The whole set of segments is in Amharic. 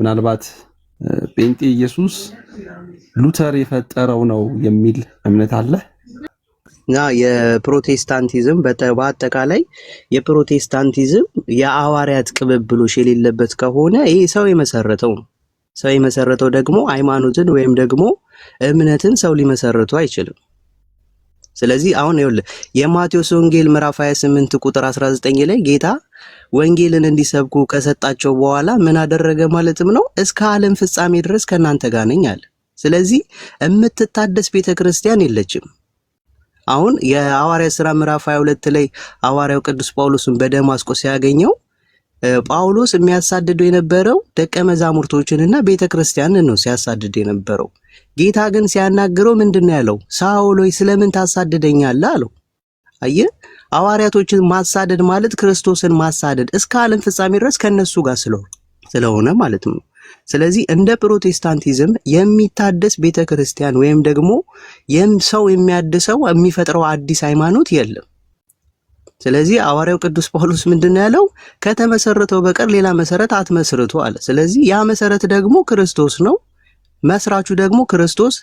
ምናልባት ጴንጤ ኢየሱስ ሉተር የፈጠረው ነው የሚል እምነት አለ እና የፕሮቴስታንቲዝም በአጠቃላይ የፕሮቴስታንቲዝም የሐዋርያት ቅብብሎሽ የሌለበት ከሆነ ይሄ ሰው የመሰረተው ነው። ሰው የመሰረተው ደግሞ ሃይማኖትን ወይም ደግሞ እምነትን ሰው ሊመሰርቱ አይችልም። ስለዚህ አሁን ይኸውልህ የማቴዎስ ወንጌል ምዕራፍ 28 ቁጥር 19 ላይ ጌታ ወንጌልን እንዲሰብኩ ከሰጣቸው በኋላ ምን አደረገ ማለትም ነው? እስከ ዓለም ፍጻሜ ድረስ ከናንተ ጋር ነኝ አለ። ስለዚህ የምትታደስ ቤተክርስቲያን የለችም። አሁን የሐዋርያት ሥራ ምዕራፍ 22 ላይ ሐዋርያው ቅዱስ ጳውሎስን በደማስቆ ሲያገኘው ጳውሎስ የሚያሳድደው የነበረው ደቀ መዛሙርቶችንና ቤተክርስቲያንን ነው ሲያሳድድ የነበረው። ጌታ ግን ሲያናግረው ምንድነው ያለው? ሳኦል ሆይ ስለምን ታሳድደኛለህ አለው። አየህ፣ ሐዋርያቶችን ማሳደድ ማለት ክርስቶስን ማሳደድ እስከ ዓለም ፍጻሜ ድረስ ከነሱ ጋር ስለሆነ ማለት ነው። ስለዚህ እንደ ፕሮቴስታንቲዝም የሚታደስ ቤተክርስቲያን ወይም ደግሞ ሰው የሚያድሰው የሚፈጥረው አዲስ ሃይማኖት የለም። ስለዚህ ሐዋርያው ቅዱስ ጳውሎስ ምንድነው ያለው? ከተመሰረተው በቀር ሌላ መሰረት አትመስርቱ አለ። ስለዚህ ያ መሰረት ደግሞ ክርስቶስ ነው። መስራቹ ደግሞ ክርስቶስ።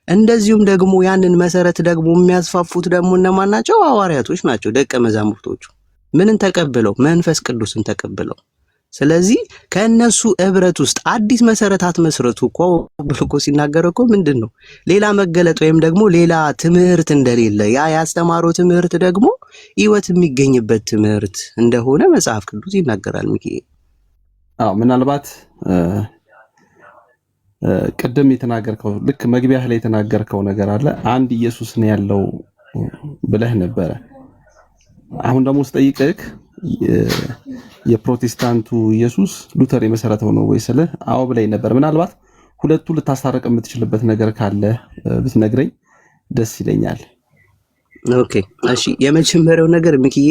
እንደዚሁም ደግሞ ያንን መሰረት ደግሞ የሚያስፋፉት ደግሞ እነማን ናቸው? ሐዋርያቶች ናቸው፣ ደቀ መዛሙርቶቹ። ምንን ተቀብለው? መንፈስ ቅዱስን ተቀብለው። ስለዚህ ከነሱ ህብረት ውስጥ አዲስ መሰረት አትመስርቱ እኮ ብሎ እኮ ሲናገር እኮ ምንድነው ሌላ መገለጥ ወይም ደግሞ ሌላ ትምህርት እንደሌለ፣ ያ ያስተማረው ትምህርት ደግሞ ህይወት የሚገኝበት ትምህርት እንደሆነ መጽሐፍ ቅዱስ ይናገራል። ሚኪኤል ምናልባት ቅድም የተናገርከው ልክ መግቢያህ ላይ የተናገርከው ነገር አለ። አንድ ኢየሱስ ነው ያለው ብለህ ነበረ። አሁን ደግሞ ስጠይቅህ የፕሮቴስታንቱ ኢየሱስ ሉተር የመሰረተው ነው ወይ ስልህ አዎ ብለኝ ነበር። ምናልባት ሁለቱ ልታስታርቅ የምትችልበት ነገር ካለ ብትነግረኝ ደስ ይለኛል። ኦኬ እሺ። የመጀመሪያው ነገር ሚኪዬ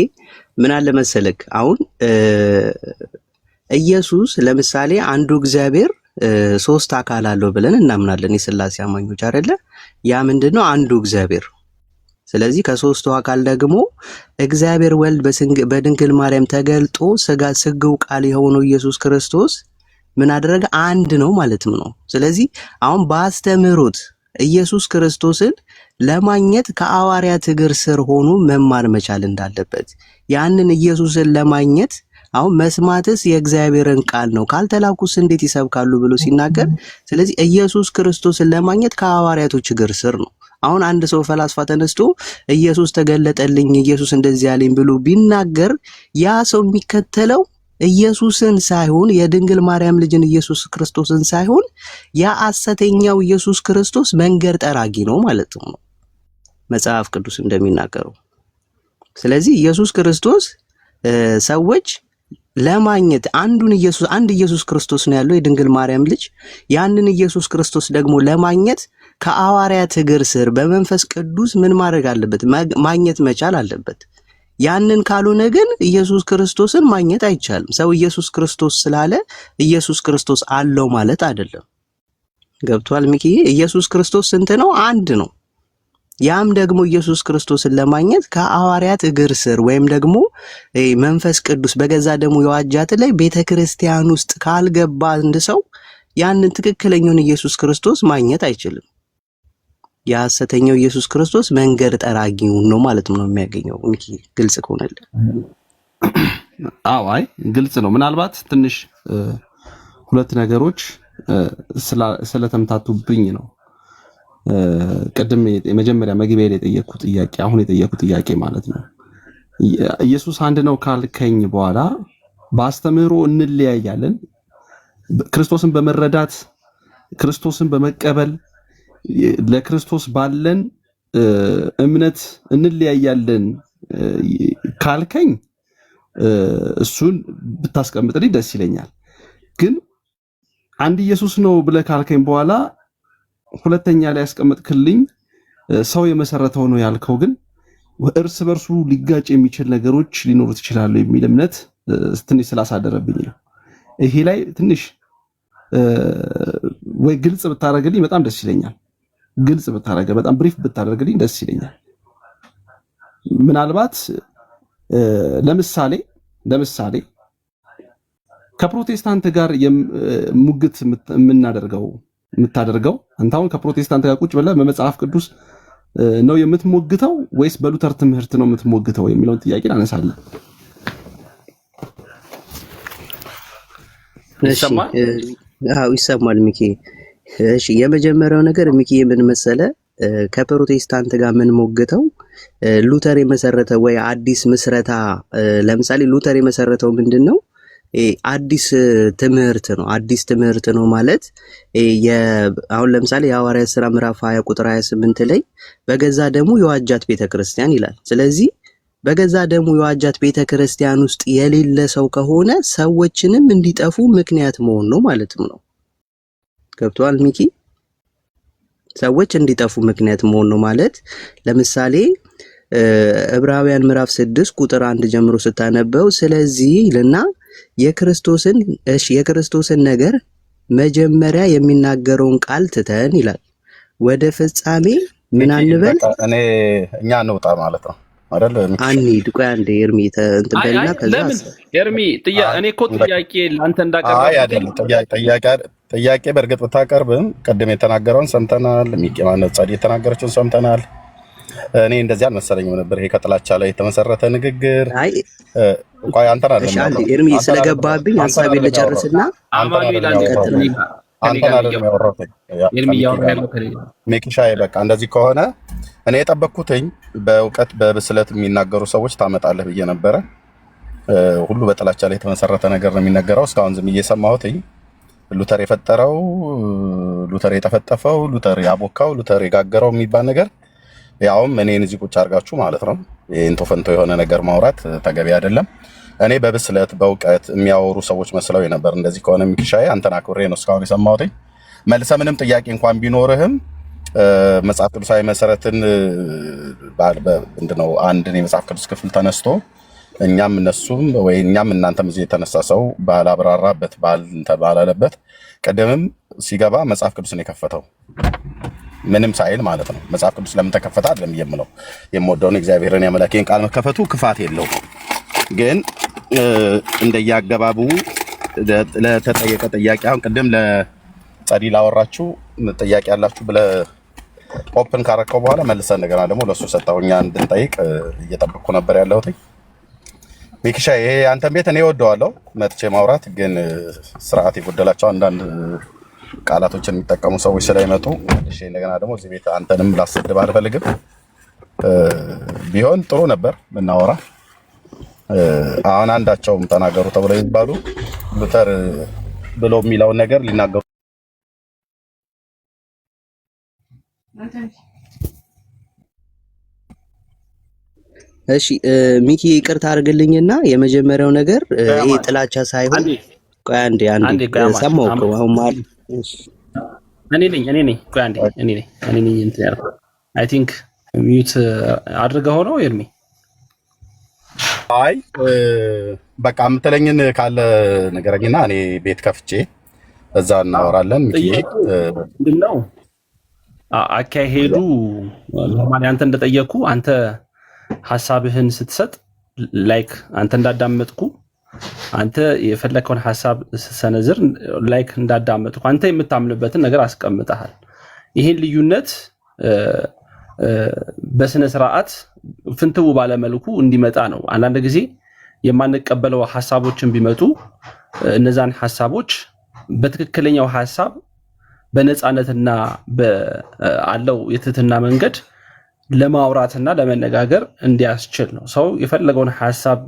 ምን አለ መሰለክ፣ አሁን ኢየሱስ ለምሳሌ አንዱ እግዚአብሔር ሶስት አካል አለው ብለን እናምናለን የሥላሴ አማኞች አይደለ? ያ ምንድነው? አንዱ እግዚአብሔር። ስለዚህ ከሶስቱ አካል ደግሞ እግዚአብሔር ወልድ በድንግል ማርያም ተገልጦ ስጋው ቃል የሆነው ኢየሱስ ክርስቶስ ምን አደረገ? አንድ ነው ማለትም ነው። ስለዚህ አሁን በአስተምህሮት ኢየሱስ ክርስቶስን ለማግኘት ከሐዋርያት እግር ስር ሆኖ መማር መቻል እንዳለበት፣ ያንን ኢየሱስን ለማግኘት አሁን መስማትስ የእግዚአብሔርን ቃል ነው ካልተላኩስ እንዴት ይሰብካሉ ብሎ ሲናገር፣ ስለዚህ ኢየሱስ ክርስቶስን ለማግኘት ከሐዋርያቶች እግር ስር ነው። አሁን አንድ ሰው ፈላስፋ ተነስቶ ኢየሱስ ተገለጠልኝ፣ ኢየሱስ እንደዚህ ያለኝ ብሎ ቢናገር ያ ሰው የሚከተለው ኢየሱስን ሳይሆን የድንግል ማርያም ልጅን ኢየሱስ ክርስቶስን ሳይሆን ያ ሐሰተኛው ኢየሱስ ክርስቶስ መንገድ ጠራጊ ነው ማለት ነው መጽሐፍ ቅዱስ እንደሚናገረው። ስለዚህ ኢየሱስ ክርስቶስ ሰዎች ለማግኘት አንድ ኢየሱስ ክርስቶስ ነው ያለው የድንግል ማርያም ልጅ። ያንን ኢየሱስ ክርስቶስ ደግሞ ለማግኘት ከሐዋርያት እግር ስር በመንፈስ ቅዱስ ምን ማድረግ አለበት? ማግኘት መቻል አለበት። ያንን ካልሆነ ግን ኢየሱስ ክርስቶስን ማግኘት አይቻልም። ሰው ኢየሱስ ክርስቶስ ስላለ ኢየሱስ ክርስቶስ አለው ማለት አይደለም። ገብቷል ሚኪዬ? ኢየሱስ ክርስቶስ ስንት ነው? አንድ ነው። ያም ደግሞ ኢየሱስ ክርስቶስን ለማግኘት ከሐዋርያት እግር ስር ወይም ደግሞ መንፈስ ቅዱስ በገዛ ደሙ የዋጃት ላይ ቤተክርስቲያን ውስጥ ካልገባ አንድ ሰው ያንን ትክክለኛውን ኢየሱስ ክርስቶስ ማግኘት አይችልም። የሐሰተኛው ኢየሱስ ክርስቶስ መንገድ ጠራጊው ነው ማለት ነው የሚያገኘው። ሚኪ ግልጽ ከሆነልህ? አይ ግልጽ ነው። ምናልባት ትንሽ ሁለት ነገሮች ስለተምታቱብኝ ነው ቅድም የመጀመሪያ መግቢያ ላይ የጠየቅኩት ጥያቄ አሁን የጠየቅኩት ጥያቄ ማለት ነው። ኢየሱስ አንድ ነው ካልከኝ በኋላ በአስተምህሮ እንለያያለን፣ ክርስቶስን በመረዳት ክርስቶስን በመቀበል ለክርስቶስ ባለን እምነት እንለያያለን ካልከኝ እሱን ብታስቀምጥልኝ ደስ ይለኛል። ግን አንድ ኢየሱስ ነው ብለህ ካልከኝ በኋላ ሁለተኛ ላይ ያስቀመጥክልኝ ሰው የመሰረተው ነው ያልከው ግን እርስ በርሱ ሊጋጭ የሚችል ነገሮች ሊኖሩት ይችላሉ የሚል እምነት ትንሽ ስላሳደረብኝ ነው። ይሄ ላይ ትንሽ ወይ ግልጽ ብታረግልኝ በጣም ደስ ይለኛል። ግልጽ ብታረግ በጣም ብሪፍ ብታደርግልኝ ደስ ይለኛል። ምናልባት ለምሳሌ ከፕሮቴስታንት ጋር ሙግት የምታደርገው አንተ አሁን ከፕሮቴስታንት ጋር ቁጭ ብለህ በመጽሐፍ ቅዱስ ነው የምትሞግተው ወይስ በሉተር ትምህርት ነው የምትሞግተው የሚለውን ጥያቄ አነሳለሁ። ይሰማል ሚኪ? እሺ የመጀመሪያው ነገር ሚኪ ምን መሰለ፣ ከፕሮቴስታንት ጋር ምን ሞግተው ሉተር የመሰረተው ወይ አዲስ ምስረታ፣ ለምሳሌ ሉተር የመሰረተው ምንድነው? አዲስ ትምህርት ነው። አዲስ ትምህርት ነው ማለት አሁን ለምሳሌ የሐዋርያት ሥራ ምዕራፍ 20 ቁጥር 28 ላይ በገዛ ደሙ የዋጃት ቤተክርስቲያን ይላል። ስለዚህ በገዛ ደሙ የዋጃት ቤተክርስቲያን ውስጥ የሌለ ሰው ከሆነ ሰዎችንም እንዲጠፉ ምክንያት መሆን ነው ማለትም ነው። ገብቷል ሚኪ? ሰዎች እንዲጠፉ ምክንያት መሆን ነው ማለት ለምሳሌ ዕብራውያን ምዕራፍ 6 ቁጥር 1 ጀምሮ ስታነበው ስለዚህ ይልና የክርስቶስን ነገር መጀመሪያ የሚናገረውን ቃል ትተን ይላል ወደ ፍጻሜ ምን አንበል እኛ እንውጣ ማለት ነው አይደል? አንሂድ። ቆይ አንዴ ኤርሚ እንትን በልና ከዛ ኤርሚ እኔ እኮ ጥያቄ ላንተ እንዳቀርብ ጥያቄ በእርግጥ ብታቀርብም ቅድም የተናገረውን ሰምተናል። ሚኪ ማለት ጻዲ የተናገረችውን ሰምተናል። እኔ እንደዚህ አልመሰለኝም ነበር። ይሄ ከጥላቻ ላይ የተመሰረተ ንግግር ቆይ አንተና አይደለም ኤርሚ ስለገባብኝ ሐሳቤን ልጨርስና አማኑኤል አንተና አይደለም ያወራሁት ኤርሚ ያወራው ከሌላ ሚኪሻይ በቃ እንደዚህ ከሆነ እኔ የጠበቅኩትኝ በእውቀት በብስለት የሚናገሩ ሰዎች ታመጣለህ ብዬ ነበረ። ሁሉ በጥላቻ ላይ የተመሰረተ ነገር ነው የሚነገረው። እስካሁን ዝም እየሰማሁትኝ ሉተር የፈጠረው፣ ሉተር የጠፈጠፈው፣ ሉተር ያቦካው፣ ሉተር የጋገረው የሚባል ነገር ያውም እኔን እዚህ ቁጭ አድርጋችሁ ማለት ነው እንቶ ፈንቶ የሆነ ነገር ማውራት ተገቢ አይደለም። እኔ በብስለት በእውቀት የሚያወሩ ሰዎች መስለው ነበር። እንደዚህ ከሆነ ሚኪሻዬ አንተን አክብሬ ነው እስካሁን የሰማሁትኝ። መልሰ ምንም ጥያቄ እንኳን ቢኖርህም መጽሐፍ ቅዱሳዊ መሰረትን ምንድነው አንድን የመጽሐፍ ቅዱስ ክፍል ተነስቶ እኛም እነሱም ወይ እኛም እናንተም እዚህ የተነሳ ሰው ባላብራራበት ባላለበት ቀደምም ሲገባ መጽሐፍ ቅዱስን የከፈተው ምንም ሳይል ማለት ነው። መጽሐፍ ቅዱስ ለምን ተከፈተ አይደለም የምለው፣ የምወደውን እግዚአብሔርን ያመለከኝ ቃል መከፈቱ ክፋት የለው። ግን እንደያገባቡ ለተጠየቀ ጥያቄ አሁን ቅድም ለጸዲ ላወራችሁ ጥያቄ ያላችሁ ብለህ ኦፕን ካረከው በኋላ መልሰን እንደገና ደግሞ ለሱ ሰጣው እኛ እንድንጠይቅ እየጠበቅኩ ነበር ያለሁት። ሚኪሻ ይሄ አንተን ቤት እኔ እወደዋለሁ መጥቼ ማውራት፣ ግን ስርዓት የጎደላቸው አንዳንድ ቃላቶችን የሚጠቀሙ ሰዎች ስለሚመጡ እሺ እንደገና ደግሞ እዚህ ቤት አንተንም ላስደብ አልፈልግም። ቢሆን ጥሩ ነበር ብናወራ። አሁን አንዳቸውም ተናገሩ ተብለው ይባሉ ሉተር ብሎ የሚለውን ነገር ሊናገሩ እሺ ሚኪ ይቅርታ አድርግልኝና የመጀመሪያው ነገር ይሄ ጥላቻ ሳይሆን ቆይ አንዴ ሰማው እኮ አሁን ማለት እኔ ነኝ ቆይ አንዴ እኔ ነኝ እንትን ያልኩት አይ ቲንክ ሚዩት አድርገው ነው ኤርሚ። አይ በቃ የምትለኝን ካለ ነገረኝና እኔ ቤት ከፍቼ እዛ እናወራለን። ምንድነው አካሄዱ ማለት አንተ እንደጠየቁ አንተ ሐሳብህን ስትሰጥ ላይክ አንተ እንዳዳመጥኩ አንተ የፈለከውን ሐሳብ ስትሰነዝር ላይክ እንዳዳመጥኩ አንተ የምታምንበትን ነገር አስቀምጠሃል። ይሄን ልዩነት በስነ ስርዓት ፍንትው ባለ መልኩ እንዲመጣ ነው። አንዳንድ ጊዜ የማንቀበለው ሐሳቦችን ቢመጡ እነዛን ሐሳቦች በትክክለኛው ሐሳብ በነፃነትና በአለው የትህትና መንገድ ለማውራትና ለመነጋገር እንዲያስችል ነው። ሰው የፈለገውን ሐሳብ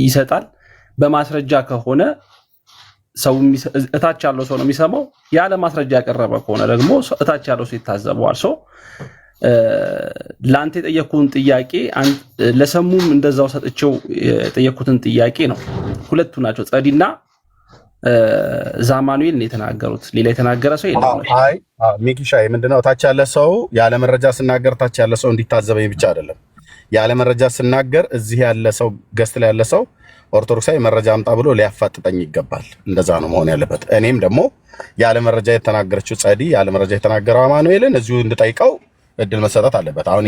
ይሰጣል። በማስረጃ ከሆነ ሰው እታች ያለው ሰው ነው የሚሰማው። ያለ ማስረጃ ያቀረበ ከሆነ ደግሞ እታች ያለው ሰው ይታዘበዋል። ሰው ላንተ የጠየቁን ጥያቄ ለሰሙም እንደዛው ሰጥቼው የጠየቁትን ጥያቄ ነው። ሁለቱ ናቸው ጸዲና ዛማኑኤል ነው የተናገሩት። ሌላ የተናገረ ሰው የለም። አይ ሚኪሻ ምንድነው ታች ያለ ሰው ያለ መረጃ ስናገር ታች ያለ ሰው እንዲታዘበኝ ብቻ አይደለም። ያለ መረጃ ስናገር እዚህ ያለ ሰው ገስት ላይ ያለ ሰው ኦርቶዶክሳዊ መረጃ አምጣ ብሎ ሊያፋጥጠኝ ይገባል። እንደዛ ነው መሆን ያለበት። እኔም ደግሞ ያለ መረጃ የተናገረችው ጸዲ ያለ መረጃ የተናገረው አማኑኤልን እዚሁ እንድጠይቀው እድል መሰጠት አለበት። አሁን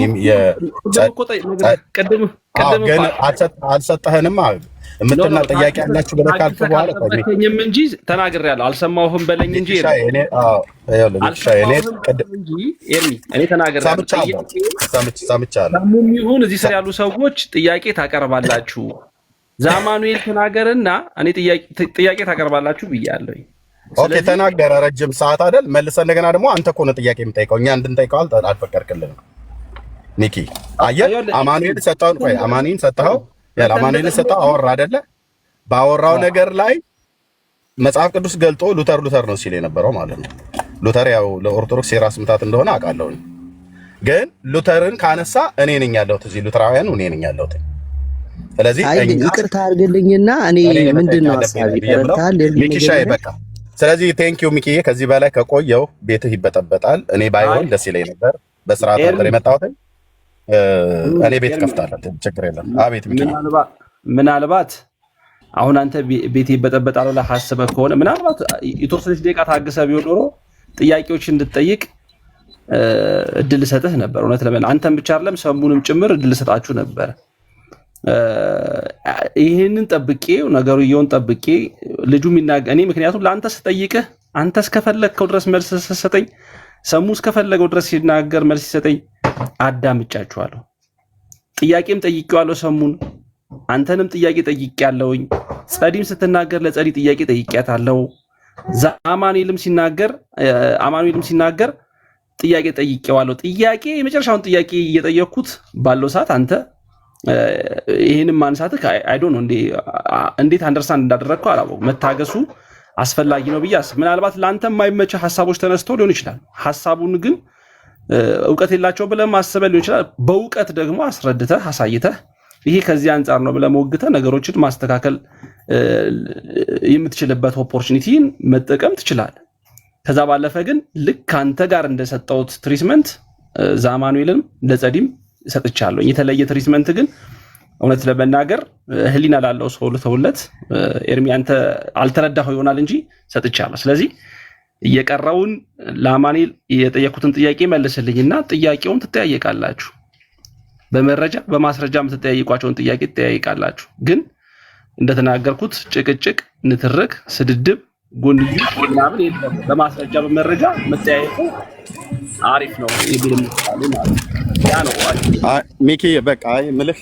ግን አልሰጠህንም። የምትና ጥያቄ ያላችሁ ብለህ ካልክ በኋላ ተከኝም እንጂ ተናግሬያለሁ። አልሰማሁህም በለኝ እንጂ እኔ ተናግሬያለሁ። ሰሙም ይሁን እዚህ ስር ያሉ ሰዎች ጥያቄ ታቀርባላችሁ። ዛማኑኤል ተናገርና እኔ ጥያቄ ታቀርባላችሁ ብያለሁ። ኦኬ ተናገረ። ረጅም ሰዓት አይደል? መልሰህ እንደገና ደግሞ አንተ እኮ ነው ጥያቄ የምጠይቀው፣ እኛ እንድንጠይቀው አልፈቀድክልንም። ሚኪ አየህ፣ አማኑኤል ሰጣውን ቆይ አማኑኤል ሰጣው አማኑኤል ሰጣው አወራ አይደለ? ባወራው ነገር ላይ መጽሐፍ ቅዱስ ገልጦ ሉተር ነው ሲል የነበረው ማለት ነው። ሉተር ያው ለኦርቶዶክስ የራስ ምታት እንደሆነ አውቃለሁ፣ ግን ሉተርን ካነሳ እኔ ነኝ ያለሁት እዚህ ሉተራውያን እኔ ነኝ ያለሁት። ስለዚህ ይቅርታ አድርግልኝና እኔ ምንድነው ሐሳቤ ተረታል ሚኪሻይ በቃ። ስለዚህ ቴንኪው ሚኪዬ፣ ከዚህ በላይ ከቆየው ቤትህ ይበጠበጣል። እኔ ባይሆን ደስ ይለኝ ነበር። በስርዓት ነበር የመጣሁት። እኔ ቤት ከፍታለሁ፣ ችግር የለም። አቤት ሚኪ። ምናልባት አሁን አንተ ቤት ይበጠበጣል ብለህ አስበህ ከሆነ ምናልባት የተወሰነች ደቂቃ ታግሰህ ቢሆን ኖሮ ጥያቄዎች እንድትጠይቅ እድል ሰጥህ ነበር። እውነት ለምን አንተም ብቻ አይደለም ሰሙንም ጭምር እድል ሰጣችሁ ነበር። ይሄንን ጠብቄ ነገሩን ጠብቄ ልጁ የሚናገር እኔ ምክንያቱም ለአንተ ስጠይቅህ አንተ እስከፈለግከው ድረስ መልስ ሰጠኝ፣ ሰሙ እስከፈለገው ድረስ ሲናገር መልስ ሲሰጠኝ አዳምጫችኋለሁ። ጥያቄም ጠይቄዋለሁ ሰሙን፣ አንተንም ጥያቄ ጠይቄያለሁኝ። ጸዲም ስትናገር ለጸዲ ጥያቄ ጠይቄያታለሁ። አማኑኤልም ሲናገር ጥያቄ ጠይቄዋለሁ። ጥያቄ የመጨረሻውን ጥያቄ እየጠየቅኩት ባለው ሰዓት አንተ ይሄንን ማንሳትህ አይ ዶንት ኖ እንዴት አንደርስታንድ እንዳደረግከው አላወኩም። መታገሱ አስፈላጊ ነው ብዬ አስብ። ምናልባት ለአንተ የማይመች ሀሳቦች ተነስተው ሊሆን ይችላል። ሀሳቡን ግን እውቀት የላቸው ብለህ ማሰበህ ሊሆን ይችላል። በእውቀት ደግሞ አስረድተህ አሳይተህ ይሄ ከዚህ አንጻር ነው ብለህ ሞግተህ ነገሮችን ማስተካከል የምትችልበት ኦፖርቹኒቲን መጠቀም ትችላለህ። ከዛ ባለፈ ግን ልክ አንተ ጋር እንደሰጠሁት ትሪትመንት ዛማኑኤልም ለጸዲም ሰጥቻለሁ። የተለየ ትሪትመንት ግን እውነት ለመናገር ህሊና ላለው ሰው ለተውለት ኤርሚ አንተ አልተረዳኸው ይሆናል እንጂ ሰጥቻለሁ። ስለዚህ እየቀረውን ለአማኑኤል የጠየቁትን ጥያቄ መልስልኝና ጥያቄውን ትጠያየቃላችሁ። በመረጃ በማስረጃ የምትጠያየቋቸውን ጥያቄ ትጠያየቃላችሁ። ግን እንደተናገርኩት ጭቅጭቅ፣ ንትርክ፣ ስድድብ፣ ጎንዮሽ ምናምን የለም። በማስረጃ በመረጃ መጠያየቁ አሪፍ ነው የሚል ማለት ያ ነው። ሚኪ በቃ ምልህ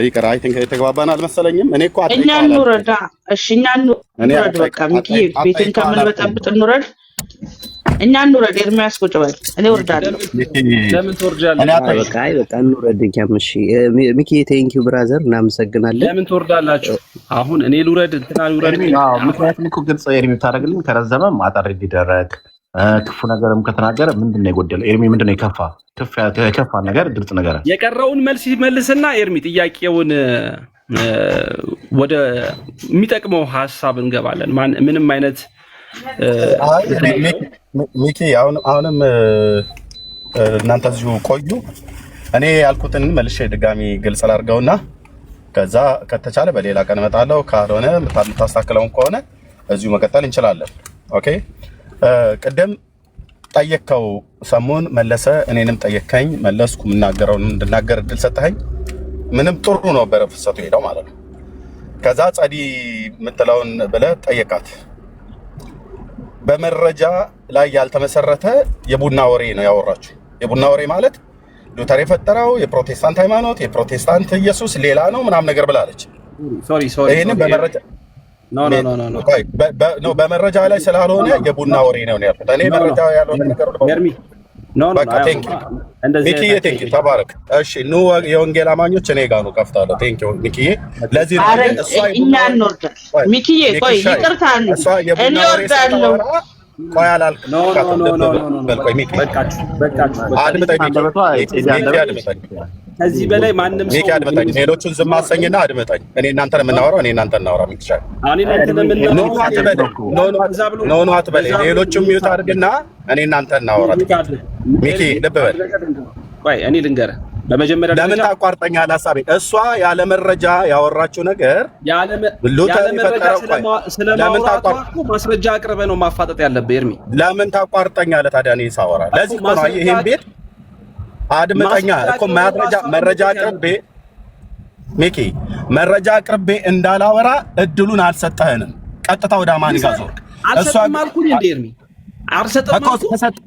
ይቅር። አይ ቲንክ የተግባባን አልመሰለኝም። እኔ እኮ እኛ እንውረዳ። እሺ እኛ እንውረድ። በቃ ሚኪ ቤትን ከምንበጠብጥ እንውረድ። እኛ እንውረድ። ኤርሚያስ ቁጭ በል፣ እኔ እወርዳለሁ። ለምን ትወርዳለህ? በቃ እንውረድ። እሺ ሚኪ ቴንኪው ብራዘር፣ እናመሰግናለን። ለምን ትወርዳላችሁ? አሁን እኔ ልውረድ እንትና ልውረድ? ምክንያቱም እኮ ግልጽ ኤርሚ ብታደርግልኝ ከረዘመም አጠር እንዲደረግ ክፉ ነገርም ከተናገረ ምንድነው የጎደለው? ኤርሚ ምንድነው የከፋ ነገር ግልጽ ነገር የቀረውን መልስ ይመልስና ኤርሚ ጥያቄውን ወደ የሚጠቅመው ሀሳብ እንገባለን። ምንም አይነት ሚኪ አሁንም እናንተ እዚሁ ቆዩ። እኔ ያልኩትን መልሼ ድጋሚ ግልጽ ላድርገውና ከዛ ከተቻለ በሌላ ቀን እመጣለሁ። ካልሆነ የምታስተካክለውን ከሆነ እዚሁ መቀጠል እንችላለን። ኦኬ። ቅድም ጠየቅከው፣ ሰሙን መለሰ፣ እኔንም ጠየቅከኝ፣ መለስኩ። የምናገረውን እንድናገር እድል ሰጠኸኝ። ምንም ጥሩ ነው በረ ፍሰቱ ሄደው ማለት ነው። ከዛ ጸዲ የምትለውን ብለህ ጠየቃት። በመረጃ ላይ ያልተመሰረተ የቡና ወሬ ነው ያወራችሁ። የቡና ወሬ ማለት ሉተር የፈጠረው የፕሮቴስታንት ሃይማኖት፣ የፕሮቴስታንት ኢየሱስ ሌላ ነው ምናምን ነገር ብላለች። ይሄንን በመረጃ ኖ በመረጃ ላይ ስላልሆነ የቡና ወሬ ነው ያልኩት። እኔ መረጃ ያልሆነ ነገር ነው። በቃ ቴንኪው ሚኪዬ፣ ቴንኪው ተባረክ። እሺ ኑ የወንጌል አማኞች እኔ ጋር ነው ከፍታለሁ። ቴንኪው ሚኪዬ። ለዚህ ነው እሷ እኛ እንወርዳለን። ሚኪዬ ቆይ ይቅርታ ነው እኔ ወርዳለሁ። ቆይ አላልኩም። በቃ ሚኪ አድምጠኝ። ከዚህ በላይ ማንም ሰው አድምጠኝ። ሌሎቹን ዝም አሰኝና አድምጠኝ። እኔ እናንተን የምናወራው እኔ እናንተን እናወራ ሚክቻል ኖ አትበል። ሌሎቹም ሚውት አድርግና እኔ እናንተን እናወራ። ሚኪ ልብ በል። ቆይ እኔ ልንገርህ በመጀመሪያ ለምን ታቋርጠኛለህ? ሀሳቤ እሷ ያለ መረጃ ያወራችው ነገር ያለ መረጃ ስለማውራቱ ማስረጃ አቅርበህ ነው ማፋጠጥ ያለብህ። ኤርሚ ለምን ታቋርጠኛለህ ታዲያ? እኔ ሳወራ ለዚህ እኮ ነው። ይሄን ቤት አድምጠኛ እኮ መረጃ አቅርቤ ሚኪ መረጃ አቅርቤ እንዳላወራ እድሉን አልሰጠህንም። ቀጥታ ወደ አማኒ ጋር ዞር። አልሰጥም አልኩኝ እንደ ኤርሚ አልሰጥም አልኩኝ።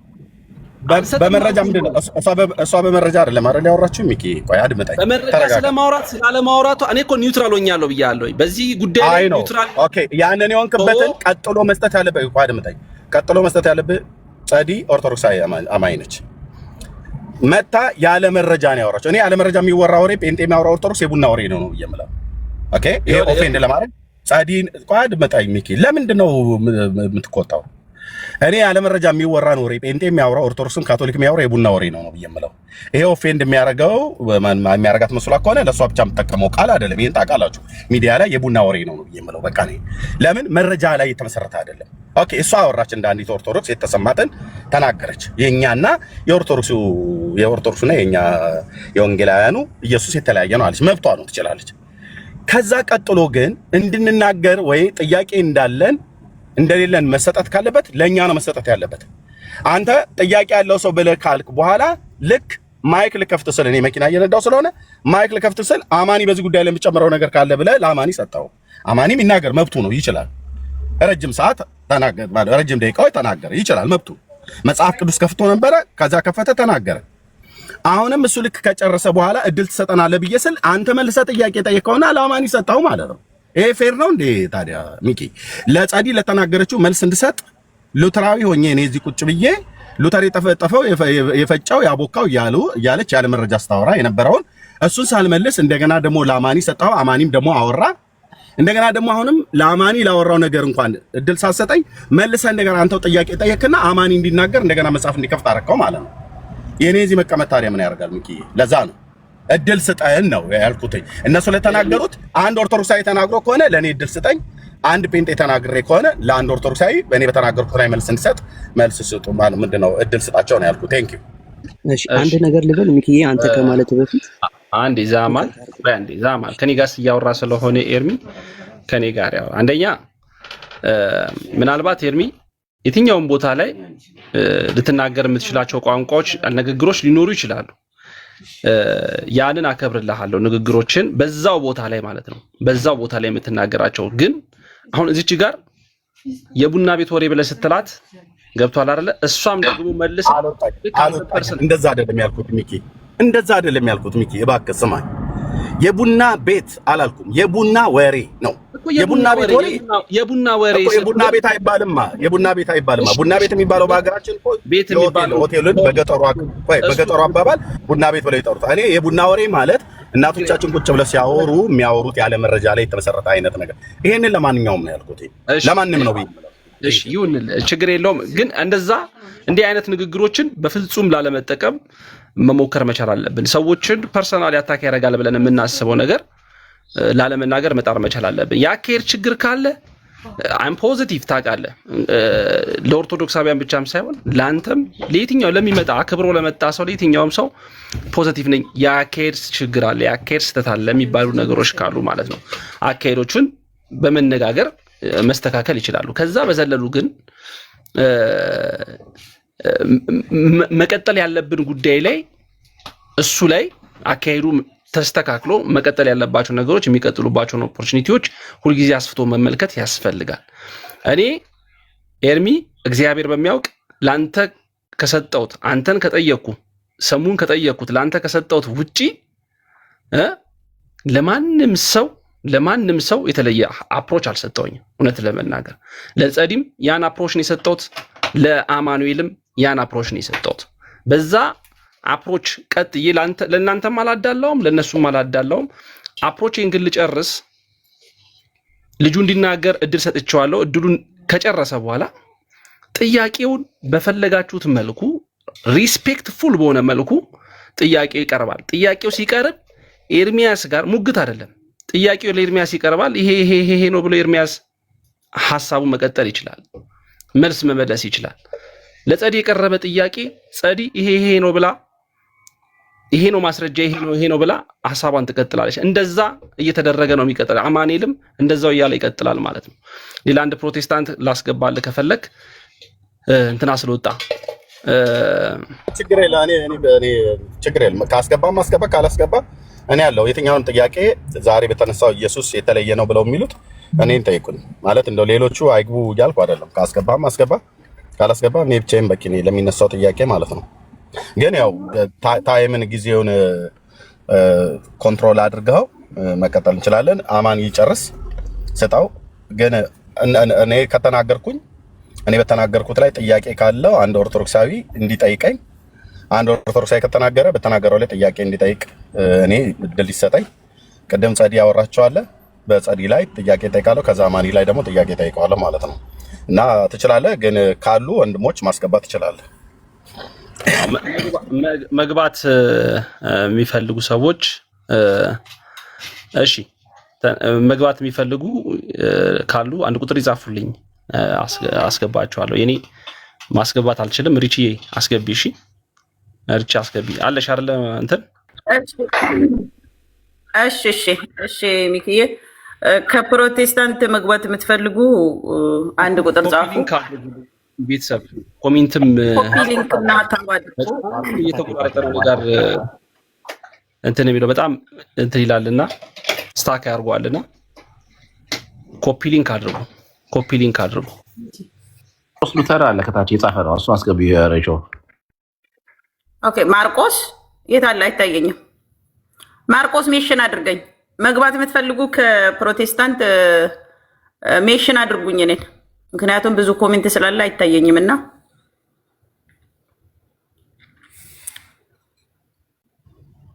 በመረጃ ምንድን ነው እሷ በመረጃ አይደለም አይደል ያወራችሁ? ሚኪ ቆይ አድምጠኝ። በመረጃ ስለማውራት ስላለማውራቷ እኔ እኮ ኒውትራል ሆኛለሁ ብያለሁ። በዚህ ጉዳይ ላይ ኒውትራል ኦኬ። ያንን የሆንክበትን ቀጥሎ መስጠት ያለብህ ቆይ አድምጠኝ። ቀጥሎ መስጠት ያለብህ ጸዲ ኦርቶዶክሳዊ አማኝ ነች። መታ ያለ መረጃ ነው ያወራቸው። እኔ ያለ መረጃ የሚወራ ወሬ ጴንጤ የሚያወራ ኦርቶዶክስ የቡና ወሬ ነው የምለው። ኦኬ ይሄ ኦፌንድ ለማድረግ ጸዲን ቆይ አድምጠኝ ሚኪ። ለምንድን ነው የምትቆጣው? እኔ ያለ መረጃ የሚወራ ነው ወሬ ጴንጤ የሚያወራ ኦርቶዶክስም ካቶሊክ የሚያወራ የቡና ወሬ ነው የምለው። ይሄ ኦፌንድ የሚያረጋት መስሏ ከሆነ ለእሷ ብቻ የምጠቀመው ቃል አይደለም። ይሄን ታውቃላችሁ። ሚዲያ ላይ የቡና ወሬ ነው የምለው። በቃ እኔ ለምን መረጃ ላይ የተመሰረተ አይደለም። ኦኬ እሷ አወራች፣ እንደ አንዲት ኦርቶዶክስ የተሰማትን ተናገረች። የኛና የኦርቶዶክሱና የኛ የወንጌላውያኑ ኢየሱስ የተለያየ ነው አለች። መብቷ ነው፣ ትችላለች። ከዛ ቀጥሎ ግን እንድንናገር ወይ ጥያቄ እንዳለን እንደሌለን መሰጠት ካለበት ለኛ ነው መሰጠት ያለበት። አንተ ጥያቄ ያለው ሰው ብለህ ካልክ በኋላ ልክ ማይክ ልከፍት ስል እኔ መኪና እየነዳው ስለሆነ ማይክ ልከፍት ስል አማኒ በዚህ ጉዳይ ላይ የሚጨምረው ነገር ካለ ብለህ ለአማኒ ሰጠው። አማኒም ይናገር፣ መብቱ ነው፣ ይችላል። ረጅም ሰዓት ተናገረ ማለት ረጅም ደቂቃዎች ተናገረ፣ ይችላል፣ መብቱ። መጽሐፍ ቅዱስ ከፍቶ ነበረ፣ ከዛ ከፈተ፣ ተናገረ። አሁንም እሱ ልክ ከጨረሰ በኋላ እድል ትሰጠናለህ ብዬ ስል አንተ መልሰህ ጥያቄ ጠየቀውና ለአማኒ ሰጠው ማለት ነው። ይሄ ፌር ነው እንዴ ታዲያ? ሚኪ ለጸዲ ለተናገረችው መልስ እንድሰጥ ሉተራዊ ሆኜ እኔ እዚህ ቁጭ ብዬ ሉተር የጠፈጠፈው የፈጫው ያቦካው እያለች ያለ መረጃ ስታወራ የነበረውን እሱን ሳልመልስ እንደገና ደግሞ ለአማኒ ሰጠው። አማኒም ደግሞ አወራ። እንደገና ደግሞ አሁንም ለአማኒ ላወራው ነገር እንኳን እድል ሳሰጠኝ መልሰህ እንደገና አንተው ጥያቄ ጠየቅና አማኒ እንዲናገር እንደገና መጽሐፍ እንዲከፍት አደረከው ማለት ነው። የኔ እዚህ መቀመጥ ታዲያ ምን ያደርጋል ሚኪ? ለዛ ነው እድል ስጠን ነው ያልኩት። እነሱ ለተናገሩት አንድ ኦርቶዶክሳዊ ተናግሮ ከሆነ ለኔ እድል ስጠኝ፣ አንድ ጴንጤ ተናግሬ ከሆነ ለአንድ ኦርቶዶክሳዊ በእኔ በተናገርኩት ላይ መልስ እንድሰጥ መልስ ስጡ ማለት ምንድነው? እድል ስጣቸው ነው ያልኩት። ቴንክ ዩ። እሺ አንድ ነገር ልበል ሚኪዬ፣ አንተ ከማለት በፊት አንዴ ዛማል ከኔ ጋር እያወራ ስለሆነ ኤርሚ ከኔ ጋር ያው አንደኛ ምናልባት ኤርሚ የትኛውም ቦታ ላይ ልትናገር የምትችላቸው ቋንቋዎች፣ ንግግሮች ሊኖሩ ይችላሉ። ያንን አከብርልሃለሁ፣ ንግግሮችን በዛው ቦታ ላይ ማለት ነው፣ በዛው ቦታ ላይ የምትናገራቸው። ግን አሁን እዚች ጋር የቡና ቤት ወሬ ብለህ ስትላት ገብቷል አይደለ? እሷም ደግሞ መልስ እንደዛ አይደለም ያልኩት ሚኪ፣ እንደዛ አይደለም ያልኩት ሚኪ። እባክህ ስማኝ፣ የቡና ቤት አላልኩም፣ የቡና ወሬ ነው። የቡና ቤት ወሬ የቡና ወሬ የቡና ቤት አይባልማ፣ የቡና ቤት አይባልማ። ቡና ቤት የሚባለው በሀገራችን እኮ ቤት የሚባለው ሆቴልን በገጠሩ አባባል ቡና ቤት ብለው ይጠሩታል። እኔ የቡና ወሬ ማለት እናቶቻችን ቁጭ ብለው ሲያወሩ የሚያወሩት ያለ መረጃ ላይ የተመሰረተ አይነት ነገር። ይሄንን ለማንኛውም ነው ያልኩት፣ ለማንም ነው። እሺ ይሁን፣ ችግር የለውም። ግን እንዲህ አይነት ንግግሮችን በፍጹም ላለመጠቀም መሞከር መቻል አለብን። ሰዎችን ፐርሰናሊ አታክ ያደርጋል ብለን የምናስበው ነገር ላለመናገር መጣር መቻል አለብን። የአካሄድ ችግር ካለ አይም ፖዚቲቭ ታውቃለህ፣ ለኦርቶዶክሳውያን ብቻም ሳይሆን ለአንተም ለየትኛው ለሚመጣ አክብሮ ለመጣ ሰው ለየትኛውም ሰው ፖዚቲቭ ነኝ። የአካሄድ ችግር አለ፣ የአካሄድ ስህተት አለ የሚባሉ ነገሮች ካሉ ማለት ነው አካሄዶቹን በመነጋገር መስተካከል ይችላሉ። ከዛ በዘለሉ ግን መቀጠል ያለብን ጉዳይ ላይ እሱ ላይ አካሄዱ ተስተካክሎ መቀጠል ያለባቸው ነገሮች የሚቀጥሉባቸውን ኦፖርቹኒቲዎች ሁልጊዜ አስፍቶ መመልከት ያስፈልጋል። እኔ ኤርሚ እግዚአብሔር በሚያውቅ ላንተ ከሰጠውት አንተን ከጠየቅኩ ሰሙን ከጠየቅኩት ላንተ ከሰጠውት ውጪ ለማንም ሰው የተለየ አፕሮች አልሰጠውኝም። እውነት ለመናገር ለጸዲም ያን አፕሮች ነው የሰጠውት፣ ለአማኑኤልም ያን አፕሮች ነው የሰጠውት። በዛ አፕሮች ቀጥዬ ለእናንተም አላዳላውም ለነሱም አላዳላውም። አፕሮቼን ግን ልጨርስ፣ ልጁ እንዲናገር እድል ሰጥቼዋለሁ። እድሉን ከጨረሰ በኋላ ጥያቄውን በፈለጋችሁት መልኩ ሪስፔክትፉል በሆነ መልኩ ጥያቄው ይቀርባል። ጥያቄው ሲቀርብ ኤርሚያስ ጋር ሙግት አይደለም፣ ጥያቄው ለኤርሚያስ ይቀርባል። ይሄ ነው ብሎ ኤርሚያስ ሐሳቡ መቀጠል ይችላል፣ መልስ መመለስ ይችላል። ለጸዲ የቀረበ ጥያቄ ጸዲ ይሄ ነው ብላ ይሄ ነው ማስረጃ ይሄ ነው ብላ ሐሳቧን ትቀጥላለች። እንደዛ እየተደረገ ነው የሚቀጥለው። አማኑኤልም እንደዛው እያለ ይቀጥላል ማለት ነው። ሌላ አንድ ፕሮቴስታንት ላስገባልህ ከፈለክ እንትና ስለወጣ ችግር የለም። እኔ ችግር የለም። ካስገባ ማስገባ፣ ካላስገባ እኔ ያለው የትኛውን ጥያቄ ዛሬ በተነሳው ኢየሱስ የተለየ ነው ብለው የሚሉት እኔን ጠይቁኝ። ማለት እንደው ሌሎቹ አይግቡ እያልኩ አይደለም። ካስገባም አስገባ፣ ካላስገባም እኔ ብቻዬን በቂ ነኝ ለሚነሳው ጥያቄ ማለት ነው። ግን ያው ታይምን ጊዜውን ኮንትሮል አድርገው መቀጠል እንችላለን። አማን ይጨርስ ስጣው። ግን እኔ ከተናገርኩኝ እኔ በተናገርኩት ላይ ጥያቄ ካለው አንድ ኦርቶዶክሳዊ እንዲጠይቀኝ፣ አንድ ኦርቶዶክሳዊ ከተናገረ በተናገረው ላይ ጥያቄ እንዲጠይቅ እኔ እድል ይሰጠኝ። ቅድም ጸዲ ያወራቸዋለ፣ በጸዲ ላይ ጥያቄ ጠይቃለሁ፣ ከዛ አማኒ ላይ ደግሞ ጥያቄ ጠይቀዋለሁ ማለት ነው። እና ትችላለህ፣ ግን ካሉ ወንድሞች ማስገባት ትችላለህ። መግባት የሚፈልጉ ሰዎች እሺ፣ መግባት የሚፈልጉ ካሉ አንድ ቁጥር ይጻፉልኝ፣ አስገባቸዋለሁ። የኔ ማስገባት አልችልም። ሪቺዬ አስገቢ። እሺ ሪቺ አስገቢ አለሽ አይደለ? እንትን እሺ ሚኪዬ፣ ከፕሮቴስታንት መግባት የምትፈልጉ አንድ ቁጥር ጻፉ። ቤተሰብ ኮሜንትም ኮፒ ሊንክ እና ታዋድ እየተቆራረጠ ነው ጋር እንትን የሚለው በጣም እንትን ይላልና ስታክ ያርጓልና ኮፒ ሊንክ አድርጉ። ኮፒ ሊንክ አድርጉ። ኦስ ሉተር አለ ከታች የጻፈ ነው። እሱ አስገቢ ረጆ። ኦኬ ማርቆስ የት አለ? አይታየኝም። ማርቆስ ሜሽን አድርገኝ። መግባት የምትፈልጉ ከፕሮቴስታንት ሜሽን አድርጉኝ እኔን፣ ምክንያቱም ብዙ ኮሜንት ስላለ አይታየኝም እና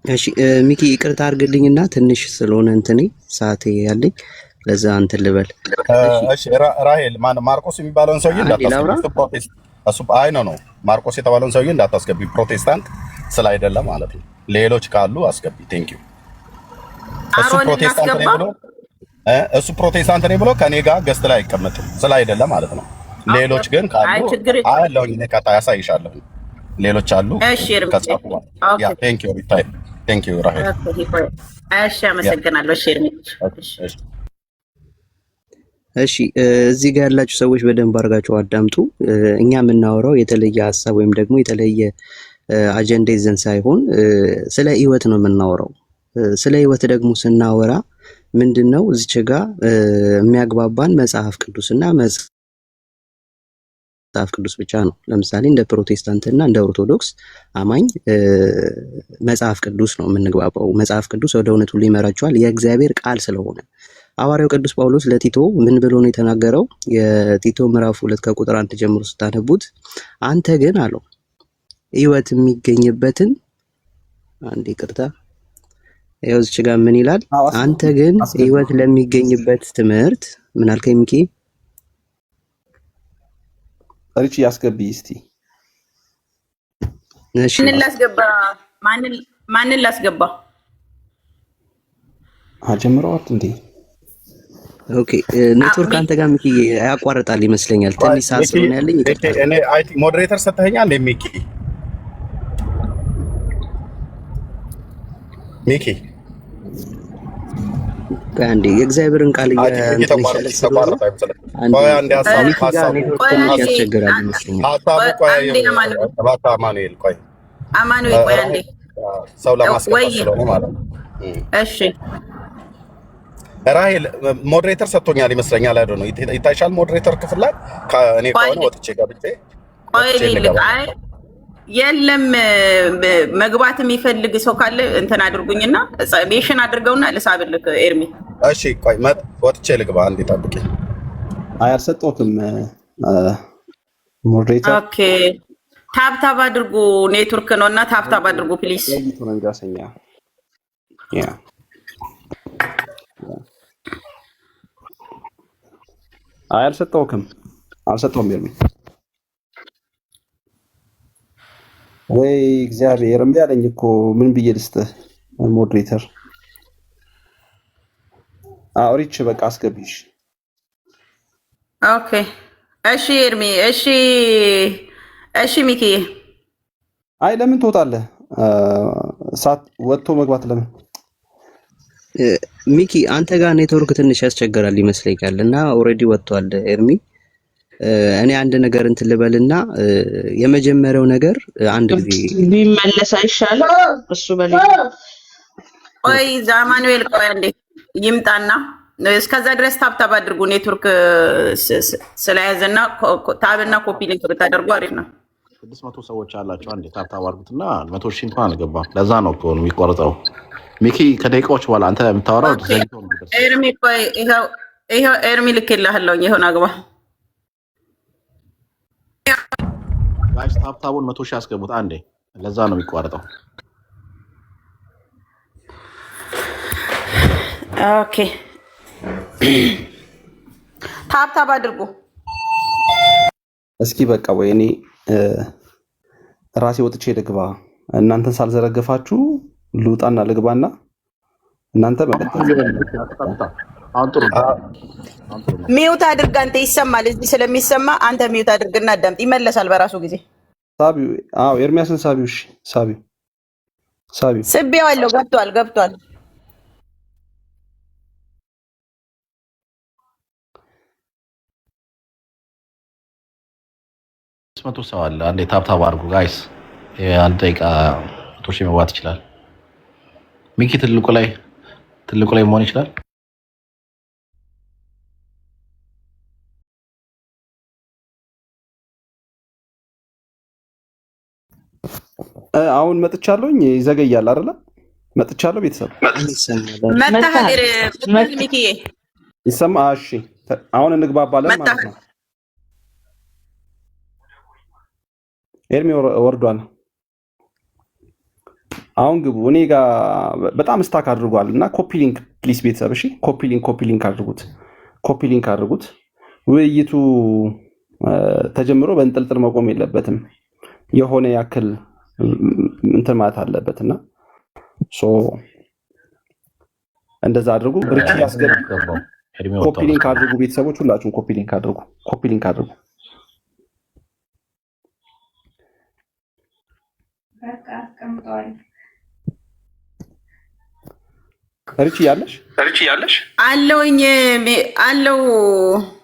እሺ ሚኪ ይቅርታ አድርግልኝና ትንሽ ስለሆነ እንትኔ ሰዓት ያለኝ ለዛ እንትን ልበል። እሺ ራሄል ማርቆስ የሚባለውን ሰውዬ እንዳታስገቢ። እሱ አይ ነው ማርቆስ የተባለውን ሰውዬ እንዳታስገቢ፣ ፕሮቴስታንት ስላይደለ ማለት ነው። ሌሎች ካሉ አስገቢ። ቴንክ ዩ። እሱ ፕሮቴስታንት ነኝ ብሎ ከኔ ጋር ገስት ላይ አይቀመጥም ስላይደለ ማለት ነው። ሌሎች ግን ካሉ አያለሁኝ እኔ ቀጣይ ያሳይሻለሁ። ሌሎች አሉ ከጻፉ ያ ቴንክ ዩ ሪታይ ቴንክ ዩ ራሄል። እሺ አመሰግናለሁ። እሺ እሺ እዚህ ጋር ያላችሁ ሰዎች በደንብ አድርጋችሁ አዳምጡ። እኛ የምናወራው የተለየ ሀሳብ ወይም ደግሞ የተለየ አጀንዳ ይዘን ሳይሆን ስለ ህይወት ነው የምናወራው። ስለ ህይወት ደግሞ ስናወራ ምንድነው እዚች ጋር የሚያግባባን መጽሐፍ ቅዱስና መጽሐፍ ቅዱስ ብቻ ነው። ለምሳሌ እንደ ፕሮቴስታንት እና እንደ ኦርቶዶክስ አማኝ መጽሐፍ ቅዱስ ነው የምንግባባው። መጽሐፍ ቅዱስ ወደ እውነቱ ሊመራቸዋል የእግዚአብሔር ቃል ስለሆነ። ሐዋርያው ቅዱስ ጳውሎስ ለቲቶ ምን ብሎ ነው የተናገረው? የቲቶ ምዕራፍ 2 ከቁጥር 1 ጀምሮ ስታነቡት አንተ ግን አለው ህይወት የሚገኝበትን አንዴ ይቅርታ፣ ያው እዚህ ጋር ምን ይላል? አንተ ግን ህይወት ለሚገኝበት ትምህርት ምን አልከኝ ሚኪ? ሪቺ ያስገቢ እስቲ። እሺ ማንን ላስገባ? አጀምረዋት እንዴ? ኦኬ ኔትወርክ አንተ ጋር ሚኪ ያቋርጣል ይመስለኛል። ትንሽ ሰዓት ስለሆነ ያለኝ ይቅርታ። እኔ አይቲ ሞዴሬተር ሰጥተኸኛል እንዴ ሚኪ? አንዴ የእግዚአብሔርን ቃል ያስቸግራል ይመስለኛል። አማኑኤል ቆይ አንዴ ሰው ለማስገባት ስለሆነ ማለት ነው። እሺ ራሄል ሞዴሬተር ሰጥቶኛል ይመስለኛል። አይዶ ነው ይታይሻል። ሞዴሬተር ክፍል ላይ እኔ ከሆነ ወጥቼ ገብቼ የለም መግባት የሚፈልግ ሰው ካለ እንትን አድርጉኝና ሜሽን አድርገውና ልሳብልክ ኤርሚ። እሺ ቆይ ወጥቼ ልግባ አንዴ ጠብቂኝ። አይ አልሰጠሁትም ሞዴሬተር። ኦኬ ታብታብ አድርጉ። ኔትወርክ ነውና ታብታብ አድርጉ ፕሊዝ። ያ አይ አልሰጠሁም ኤርሚ። ወይ እግዚአብሔር እምቢ አለኝ እኮ ምን ብዬ ልስጥህ? ሞዴሬተር ሪች በቃ አስገቢሽ። ኦኬ እሺ ኤርሚ። እሺ ሚኪ። አይ ለምን ትወጣለህ? ወጥቶ መግባት ለምን? ሚኪ አንተ ጋር ኔትወርክ ትንሽ ያስቸግራል ይመስለኛል እና ኦልሬዲ ወጥቷል ኤርሚ። እኔ አንድ ነገር እንትን ልበልና የመጀመሪያው ነገር አንድ ጊዜ ቢመለስ አይሻልም? እሱ በሌላ ቆይ ዛማኑኤል ቆይ እንዴ ይምጣና እስከዛ ድረስ ታብታብ አድርጉ። ኔትወርክ ስለያዘና ታብና ኮፒ ሊንክ ብታደርጉ አሪፍ ነው። 600 ሰዎች አላቸው። አንዴ ታብታብ አድርጉትና 100 ሺህ እንኳን አልገባም። ለዛ ነው እኮ የሚቆርጠው። ሚኪ ከደቂቃዎች በኋላ አንተ የምታወራው ኤርሚ ቆይ ይኸው ኤርሚ ልኬልሃለሁ። ይኸውና ግባ ጋይስ ታብታቡን 100 ሺህ አስገቡት አንዴ። ለዛ ነው የሚቋረጠው። ኦኬ ታብታብ አድርጉ እስኪ በቃ ወይኔ ራሴ ወጥቼ ልግባ። እናንተን ሳልዘረግፋችሁ ልውጣና ልግባና እናንተ መቀጠል አሁን ጥሩ ሚውት አድርግ። አንተ ይሰማል፣ እዚህ ስለሚሰማ አንተ ሚውት አድርግና አዳምጥ። ይመለሳል በራሱ ጊዜ። ሳቢው ኤርሚያስን ሳቢው። እሺ ሳቢው ስቤዋለሁ። ገብቷል። 600 ሰው አለ። አንዴ ታብታብ አድርጉ ጋይስ። አንድ ደቂቃ 100 ሺህ መግባት ይችላል። ሚኪ ትልቁ ላይ መሆን ይችላል። አሁን መጥቻለሁኝ። ይዘገያል አይደለ? መጥቻለሁ። ቤተሰብ መጣህ ሚኪዬ? ይሰማ? እሺ አሁን እንግባባለን ማለት ነው። ኤርሚ ወርዷል። አሁን ግቡ። እኔ ጋር በጣም ስታክ አድርጓል እና ኮፒ ሊንክ ፕሊስ ቤተሰብ። እሺ ኮፒ ሊንክ አድርጉት። ውይይቱ ተጀምሮ በእንጥልጥል መቆም የለበትም። የሆነ ያክል እንትን ማለት አለበት እና እንደዛ አድርጉ። ሪች ያስገባው ኮፒ ሊንክ አድርጉ ቤተሰቦች፣ ሁላችሁም ኮፒ ሊንክ አድርጉ። ሪች ያለሽ አለው።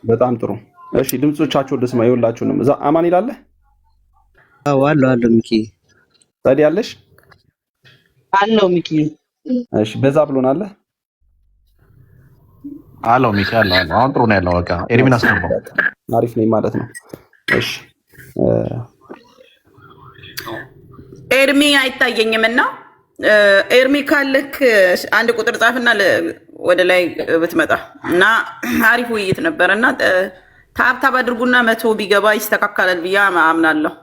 በጣም ጥሩ። እሺ ድምጾቻቸውን ልስማ። ይኸውላችሁንም እዛ አማን ይላል። አለው ሚኪ ታዲያ ያለሽ አለው ሚኪ። እሺ በዛ ብሎናል። አለው ሚኪ አለው። አሁን ጥሩ ነው ያለው። በቃ ኤርሚን አስገባው። አሪፍ ነኝ ማለት ነው። እሺ ኤርሚ አይታየኝም እና ኤርሚ ካለክ አንድ ቁጥር ጻፍና ወደ ላይ ብትመጣ እና አሪፍ ውይይት ነበር እና ታብታብ አድርጉና 100 ቢገባ ይስተካከላል ብዬ አምናለሁ።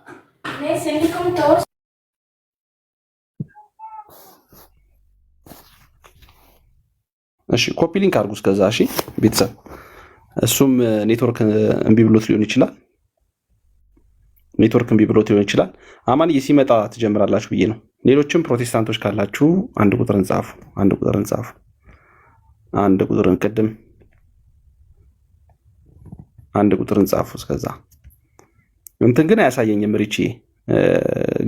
እሺ ኮፒ ሊንክ አድርጉ እስከዛ። እሺ ቤተሰብ፣ እሱም ኔትወርክ እምቢ ብሎት ሊሆን ይችላል። አማንዬ ሲመጣ ትጀምራላችሁ ብዬ ነው። ሌሎችም ፕሮቴስታንቶች ካላችሁ አንድ ቁጥርን ጻፉ። ቅድም አንድ ቁጥርን ጻፉ። እስከዛ እንትን ግን አያሳየኝም። ሪቺ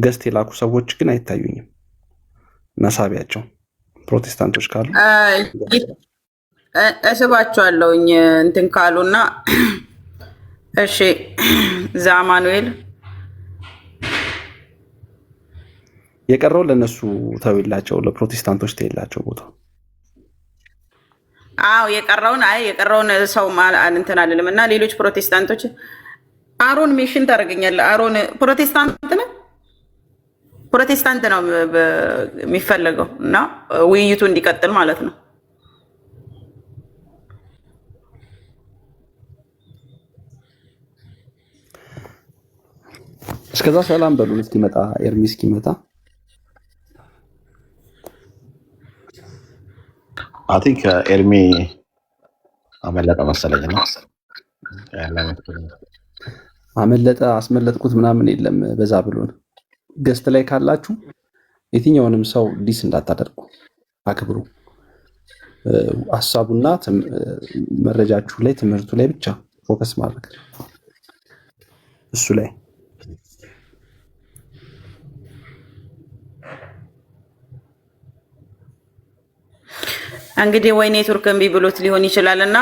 ገስት የላኩ ሰዎች ግን አይታዩኝም። ነሳቢያቸው ፕሮቴስታንቶች ካሉ እስባቸዋለሁኝ እንትን ካሉና እሺ ዛማኑኤል የቀረው ለነሱ ተውላቸው፣ ለፕሮቴስታንቶች ተይላቸው ቦታ። የቀረውን ሰው እንትን አልልም እና ሌሎች ፕሮቴስታንቶች አሮን ሜሽን ታደርገኛለህ። አሮን ፕሮቴስታንት ነው የሚፈለገው እና ውይይቱ እንዲቀጥል ማለት ነው። እስከዛ ሰላም በሉን እስኪመጣ፣ ኤርሚ እስኪመጣ። አይ ቲንክ ኤርሚ አመለጠ መሰለኝ ነው። አስመለጥኩት ምናምን የለም። በዛ ብሎን ገስት ላይ ካላችሁ የትኛውንም ሰው ዲስ እንዳታደርጉ፣ አክብሩ። ሀሳቡና መረጃችሁ ላይ ትምህርቱ ላይ ብቻ ፎከስ ማድረግ እሱ ላይ እንግዲህ ወይ ኔትወርክ እምቢ ብሎት ሊሆን ይችላል እና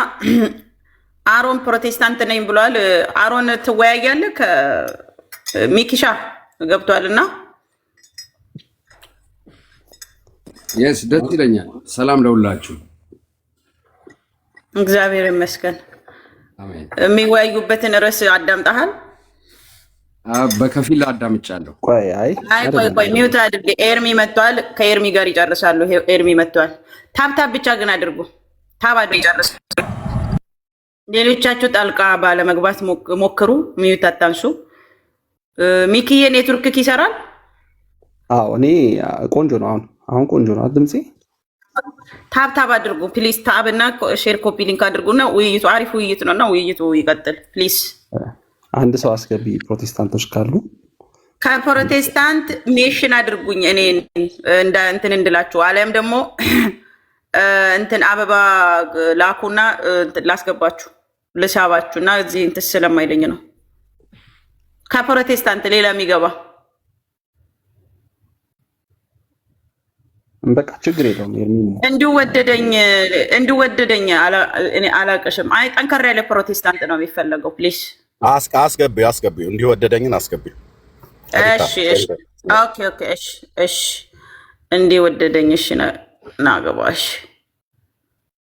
አሮን ፕሮቴስታንት ነኝ ብሏል። አሮን ትወያያለህ ከሚኪሻ ገብቷል እና የስ ደስ ይለኛል። ሰላም ለሁላችሁ። እግዚአብሔር ይመስገን። አሜን። የሚወያዩበትን ርዕስ አዳምጠሃል? በከፊል አዳምጫለሁ። ቆይ ሚውት አድርግ። ኤርሚ መጥቷል። ከኤርሚ ጋር ይጨርሳሉ። ኤርሚ መጥቷል። ታብታብ ብቻ ግን አድርጉ። ታብ አድርጉ ይጨርስ። ሌሎቻችሁ ጣልቃ ባለመግባት ሞክሩ። ሚውት አታንሱ። ሚኪዬ ኔትወርክ ይሰራል? አዎ እኔ ቆንጆ ነው። አሁን ቆንጆ ነው ድምጼ። ታብ አድርጉ ፕሊዝ። ታብ እና ሼር ኮፒ ሊንክ አድርጉና ውይይቱ አሪፍ ውይይት ነውና ውይይቱ ይቀጥል ፕሊዝ። አንድ ሰው አስገቢ ፕሮቴስታንቶች ካሉ ከፕሮቴስታንት ሜሽን አድርጉኝ እኔ እንትን እንድላችሁ፣ አሊያም ደግሞ እንትን አበባ ላኩና ላስገባችሁ ልሳባችሁ እና እዚህ እንትን ስለማይለኝ ነው። ከፕሮቴስታንት ሌላ የሚገባ በቃ ችግር የለውም። እንዲወደደኝ አላቅሽም። አይ ጠንከር ያለ ፕሮቴስታንት ነው የሚፈለገው። ፕሊዝ አስገቢው እንዲወደደኝን አስገቢው። እሺ እንዲወደደኝ እሺ ናገባሽ።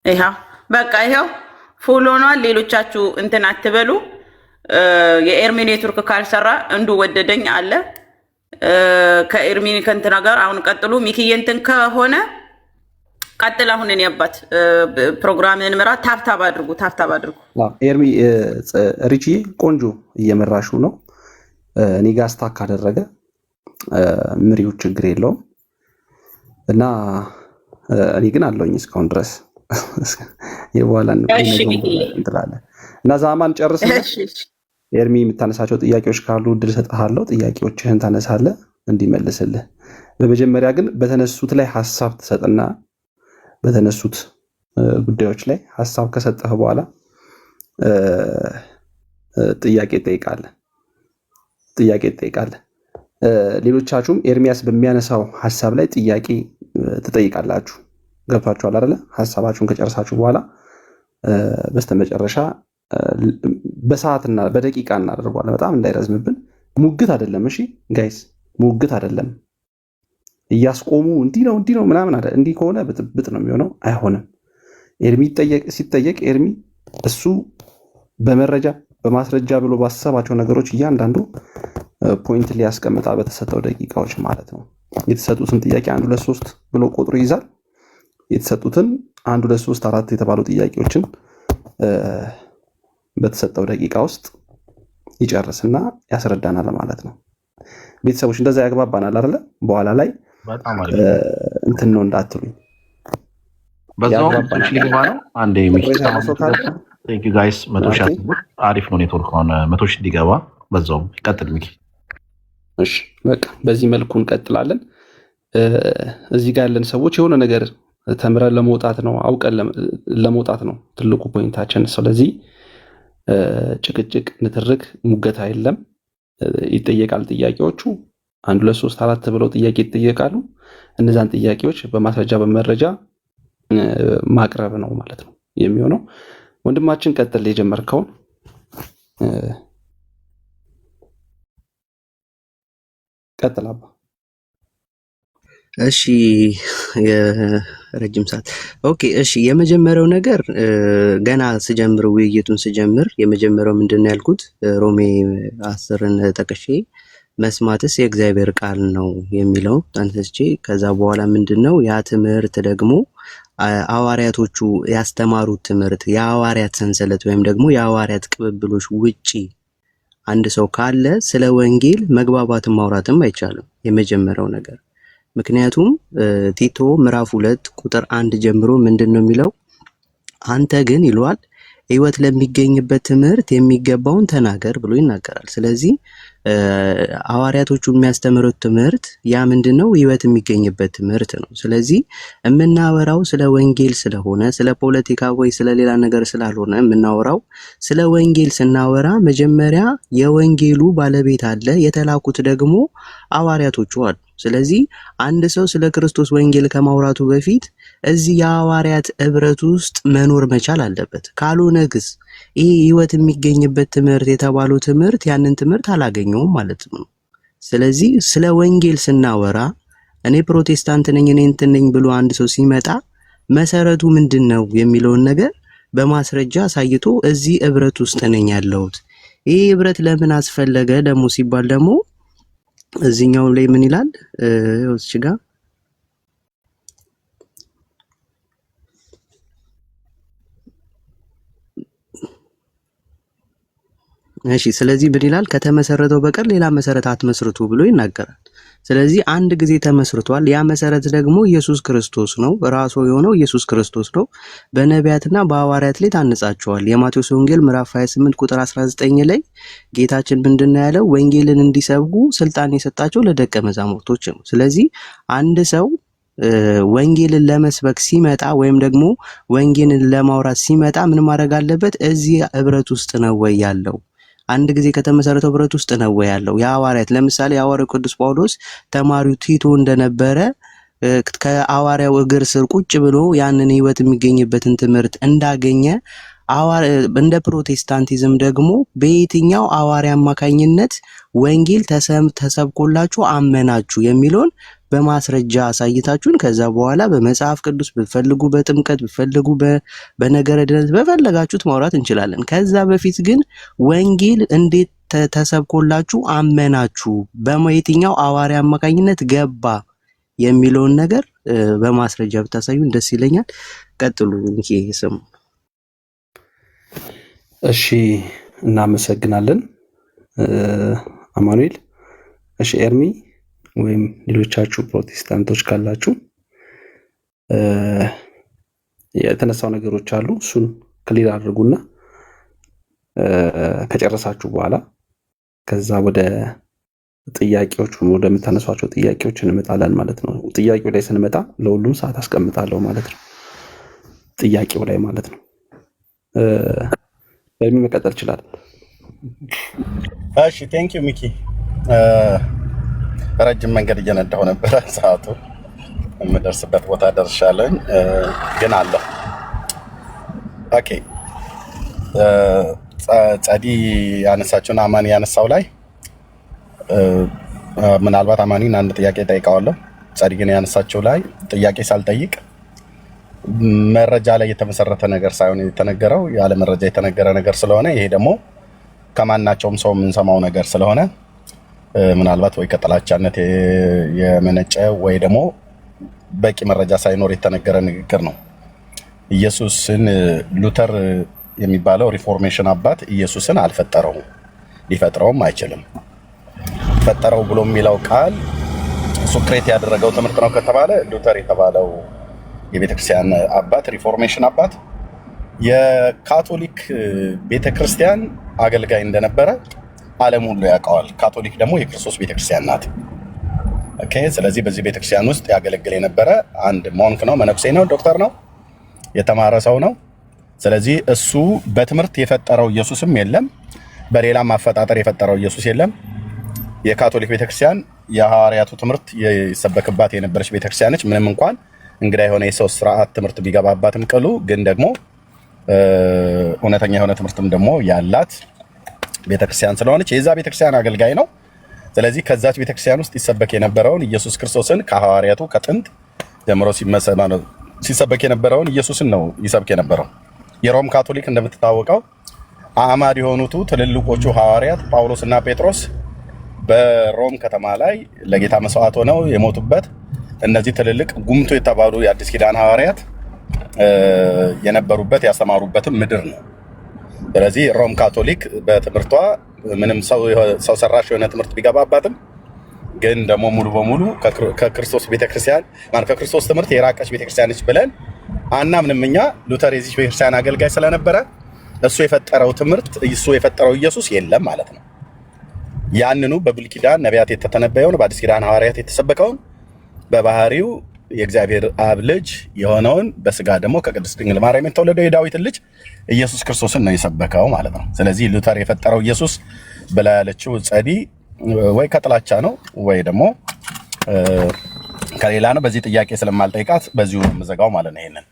ይኸው በቃ ይኸው ፉል ሆኗል። ሌሎቻችሁ እንትን አትበሉ። የኤርሚ ኔትወርክ ካልሰራ እንዲወደደኝ አለ ከኤርሚ ከእንትና ጋር አሁን ቀጥሉ። ሚኪዬ እንትን ከሆነ ቀጥል። አሁን እኔ አባት ፕሮግራምን ምራ። ታብታብ አድርጉ። ኤርሚ ሪቺዬ ቆንጆ እየመራሹ ነው። እኔ ጋር ስታክ ካደረገ ምሪው ችግር የለውም እና እኔ ግን አለውኝ እስካሁን ድረስ የበኋላ እንትላለን እና ዛማን ጨርስ። ኤርሚ የምታነሳቸው ጥያቄዎች ካሉ እድል ሰጥሃለሁ። ጥያቄዎችህን ታነሳለህ እንዲመልስልህ። በመጀመሪያ ግን በተነሱት ላይ ሀሳብ ትሰጥና በተነሱት ጉዳዮች ላይ ሀሳብ ከሰጠህ በኋላ ጥያቄ ትጠይቃለህ። ሌሎቻችሁም ኤርሚያስ በሚያነሳው ሀሳብ ላይ ጥያቄ ትጠይቃላችሁ። ገብቷችኋል አይደለ? ሀሳባችሁን ከጨረሳችሁ በኋላ በስተመጨረሻ በሰዓትና በደቂቃ እናደርጓለን። በጣም እንዳይረዝምብን። ሙግት አይደለም። እሺ ጋይስ፣ ሙግት አይደለም። እያስቆሙ እንዲህ ነው ምናምን አይደል። እንዲህ ከሆነ ብጥብጥ ነው የሚሆነው፣ አይሆንም። ኤርሚ ሲጠየቅ ኤርሚ እሱ በመረጃ በማስረጃ ብሎ ባሰባቸው ነገሮች እያንዳንዱ ፖይንት ሊያስቀምጣ በተሰጠው ደቂቃዎች ማለት ነው። የተሰጡትን ጥያቄ 1 2 3 ብሎ ቁጥሩ ይይዛል። የተሰጡትን 1 2 3 4 የተባሉ ጥያቄዎችን በተሰጠው ደቂቃ ውስጥ ይጨርስና ያስረዳናል ማለት ነው። ቤተሰቦች እንደዛ ያግባባናል አይደለ? በኋላ ላይ እንትን ነው እንዳትሉኝ። በዛው ሊገባ ነው። አንዴ ቴንክ ዩ ጋይስ። 100 ሺህ አሪፍ ነው ኔትወርክ ሆነ 100 ሺህ እንዲገባ በዛው ይቀጥል ሚኪ። እሺ በቃ በዚህ መልኩ እንቀጥላለን። እዚህ ጋር ያለን ሰዎች የሆነ ነገር ተምረን ለመውጣት ነው፣ አውቀን ለመውጣት ነው ትልቁ ፖይንታችን። ስለዚህ ጭቅጭቅ፣ ንትርክ፣ ሙገታ የለም። ይጠየቃል። ጥያቄዎቹ 1 2 3 4 ብለው ጥያቄ ይጠየቃሉ። እነዛን ጥያቄዎች በማስረጃ በመረጃ ማቅረብ ነው ማለት ነው የሚሆነው። ወንድማችን ቀጥል፣ የጀመርከውን ቀጥል አባ። እሺ የረጅም ሰዓት ኦኬ። እሺ የመጀመሪያው ነገር ገና ውይይቱን ስጀምር የመጀመሪያው ምንድነው ያልኩት ሮሜ 10ን ጠቅሼ መስማትስ የእግዚአብሔር ቃል ነው የሚለው አንስቼ ከዛ በኋላ ምንድነው ያ ትምህርት ደግሞ ሐዋርያቶቹ ያስተማሩት ትምህርት የሐዋርያት ሰንሰለት ወይም ደግሞ የሐዋርያት ቅብብሎች ውጪ አንድ ሰው ካለ ስለ ወንጌል መግባባትን ማውራትም አይቻልም። የመጀመሪያው ነገር ምክንያቱም ቲቶ ምዕራፍ 2 ቁጥር 1 ጀምሮ ምንድነው የሚለው? አንተ ግን ይሏል ሕይወት ለሚገኝበት ትምህርት የሚገባውን ተናገር ብሎ ይናገራል። ስለዚህ ሐዋርያቶቹ የሚያስተምሩት ትምህርት ያ ምንድነው? ሕይወት የሚገኝበት ትምህርት ነው። ስለዚህ የምናወራው ስለ ወንጌል ስለሆነ ስለ ፖለቲካ ወይ ስለ ሌላ ነገር ስላልሆነ የምናወራው ስለ ወንጌል ስናወራ መጀመሪያ የወንጌሉ ባለቤት አለ፣ የተላኩት ደግሞ ሐዋርያቶቹ አሉ። ስለዚህ አንድ ሰው ስለ ክርስቶስ ወንጌል ከማውራቱ በፊት እዚህ የሐዋርያት ህብረት ውስጥ መኖር መቻል አለበት። ካልሆነ ግስ ይሄ ሕይወት የሚገኝበት ትምህርት የተባለው ትምህርት ያንን ትምህርት አላገኘውም ማለት ነው። ስለዚህ ስለ ወንጌል ስናወራ እኔ ፕሮቴስታንት ነኝ እኔ እንትን ነኝ ብሎ አንድ ሰው ሲመጣ መሰረቱ ምንድን ነው የሚለውን ነገር በማስረጃ አሳይቶ እዚህ ህብረት ውስጥ ነኝ ያለሁት። ይህ ህብረት ለምን አስፈለገ ደግሞ ሲባል ደግሞ እዚህኛው ላይ ምን ይላል? እዚህ ጋር እሺ፣ ስለዚህ ምን ይላል? ከተመሰረተው በቀር ሌላ መሰረት አትመስርቱ ብሎ ይናገራል። ስለዚህ አንድ ጊዜ ተመስርቷል። ያ መሰረት ደግሞ ኢየሱስ ክርስቶስ ነው። ራሱ የሆነው ኢየሱስ ክርስቶስ ነው። በነቢያትና በሐዋርያት ላይ ታንጻቸዋል። የማቴዎስ ወንጌል ምዕራፍ 28 ቁጥር 19 ላይ ጌታችን ምንድነው ያለው? ወንጌልን እንዲሰብኩ ስልጣን የሰጣቸው ለደቀ መዛሙርቶች ነው። ስለዚህ አንድ ሰው ወንጌልን ለመስበክ ሲመጣ ወይም ደግሞ ወንጌልን ለማውራት ሲመጣ ምን ማድረግ አለበት? እዚህ ህብረት ውስጥ ነው ወይ ያለው? አንድ ጊዜ ከተመሰረተው ህብረት ውስጥ ነው ወይ ያለው? የሐዋርያት ለምሳሌ የሐዋርያው ቅዱስ ጳውሎስ ተማሪው ቲቶ እንደነበረ ከሐዋርያው እግር ስር ቁጭ ብሎ ያንን ህይወት የሚገኝበትን ትምህርት እንዳገኘ እንደ ፕሮቴስታንቲዝም ደግሞ በየትኛው ሐዋርያ አማካኝነት ወንጌል ተሰብኮላችሁ አመናችሁ የሚለውን በማስረጃ አሳይታችሁን ከዛ በኋላ በመጽሐፍ ቅዱስ ብትፈልጉ በጥምቀት ብትፈልጉ በነገረ ድነት በፈለጋችሁት ማውራት እንችላለን። ከዛ በፊት ግን ወንጌል እንዴት ተሰብኮላችሁ አመናችሁ፣ በየትኛው ሐዋርያ አማካኝነት ገባ የሚለውን ነገር በማስረጃ ብታሳዩን ደስ ይለኛል። ቀጥሉ። ይሄ ስሙ። እሺ፣ እናመሰግናለን አማኑኤል። እሺ ኤርሚ ወይም ሌሎቻችሁ ፕሮቴስታንቶች ካላችሁ የተነሳው ነገሮች አሉ፣ እሱን ክሊር አድርጉና ከጨረሳችሁ በኋላ ከዛ ወደ ጥያቄዎች ወደምታነሷቸው ጥያቄዎች እንመጣለን ማለት ነው። ጥያቄው ላይ ስንመጣ ለሁሉም ሰዓት አስቀምጣለሁ ማለት ነው፣ ጥያቄው ላይ ማለት ነው። ኤርሚ መቀጠል ይችላል። እሺ ቴንክ ዩ ሚኪ። ረጅም መንገድ እየነዳሁ ነበረ፣ ሰዓቱ የምደርስበት ቦታ ደርሻለኝ ግን አለሁ። ኦኬ ጸዲ ያነሳችሁን አማኒ ያነሳው ላይ ምናልባት አማኒን አንድ ጥያቄ ጠይቀዋለሁ። ጸዲ ግን ያነሳችው ላይ ጥያቄ ሳልጠይቅ መረጃ ላይ የተመሰረተ ነገር ሳይሆን የተነገረው ያለ መረጃ የተነገረ ነገር ስለሆነ ይሄ ደግሞ ከማናቸውም ሰው የምንሰማው ነገር ስለሆነ ምናልባት ወይ ከጥላቻነት የመነጨ ወይ ደግሞ በቂ መረጃ ሳይኖር የተነገረ ንግግር ነው። ኢየሱስን ሉተር የሚባለው ሪፎርሜሽን አባት ኢየሱስን አልፈጠረውም፣ ሊፈጥረውም አይችልም። ፈጠረው ብሎ የሚለው ቃል እሱ ክሬት ያደረገው ትምህርት ነው ከተባለ ሉተር የተባለው የቤተክርስቲያን አባት ሪፎርሜሽን አባት የካቶሊክ ቤተክርስቲያን አገልጋይ እንደነበረ ዓለም ሁሉ ያውቀዋል። ካቶሊክ ደግሞ የክርስቶስ ቤተክርስቲያን ናት። ኦኬ። ስለዚህ በዚህ ቤተክርስቲያን ውስጥ ያገለግል የነበረ አንድ ሞንክ ነው፣ መነኩሴ ነው፣ ዶክተር ነው፣ የተማረ ሰው ነው። ስለዚህ እሱ በትምህርት የፈጠረው ኢየሱስም የለም፣ በሌላም አፈጣጠር የፈጠረው ኢየሱስ የለም። የካቶሊክ ቤተክርስቲያን የሐዋርያቱ ትምህርት ይሰበክባት የነበረች ቤተክርስቲያን ነች። ምንም እንኳን እንግዳ የሆነ የሰው ስርዓት ትምህርት ቢገባባትም ቅሉ ግን ደግሞ እውነተኛ የሆነ ትምህርትም ደግሞ ያላት ቤተክርስቲያን ስለሆነች የዛ ቤተክርስቲያን አገልጋይ ነው። ስለዚህ ከዛች ቤተክርስቲያን ውስጥ ይሰበክ የነበረውን ኢየሱስ ክርስቶስን ከሐዋርያቱ ከጥንት ጀምሮ ሲሰበክ የነበረውን ኢየሱስን ነው ይሰብክ የነበረው። የሮም ካቶሊክ እንደምትታወቀው አዕማድ የሆኑት ትልልቆቹ ሐዋርያት ጳውሎስና ጴጥሮስ በሮም ከተማ ላይ ለጌታ መስዋዕት ሆነው የሞቱበት እነዚህ ትልልቅ ጉምቱ የተባሉ የአዲስ ኪዳን ሐዋርያት የነበሩበት ያስተማሩበትም ምድር ነው። ስለዚህ ሮም ካቶሊክ በትምህርቷ ምንም ሰው ሰራሽ የሆነ ትምህርት ቢገባባትም ግን ደግሞ ሙሉ በሙሉ ከክርስቶስ ቤተክርስቲያን ማለት ከክርስቶስ ትምህርት የራቀች ቤተክርስቲያን ነች ብለን አናምንም እኛ። ሉተር የዚህ ቤተክርስቲያን አገልጋይ ስለነበረ እሱ የፈጠረው ትምህርት እሱ የፈጠረው ኢየሱስ የለም ማለት ነው። ያንኑ በብሉይ ኪዳን ነቢያት የተተነበየውን በአዲስ ኪዳን ሐዋርያት የተሰበከውን በባህሪው የእግዚአብሔር አብ ልጅ የሆነውን በስጋ ደግሞ ከቅድስት ድንግል ማርያም የተወለደው የዳዊትን ልጅ ኢየሱስ ክርስቶስን ነው የሰበከው ማለት ነው። ስለዚህ ሉተር የፈጠረው ኢየሱስ ብላ ያለችው ጸዲ ወይ ከጥላቻ ነው ወይ ደግሞ ከሌላ ነው። በዚህ ጥያቄ ስለማልጠይቃት በዚሁ የምዘጋው ማለት ነው። ይሄንን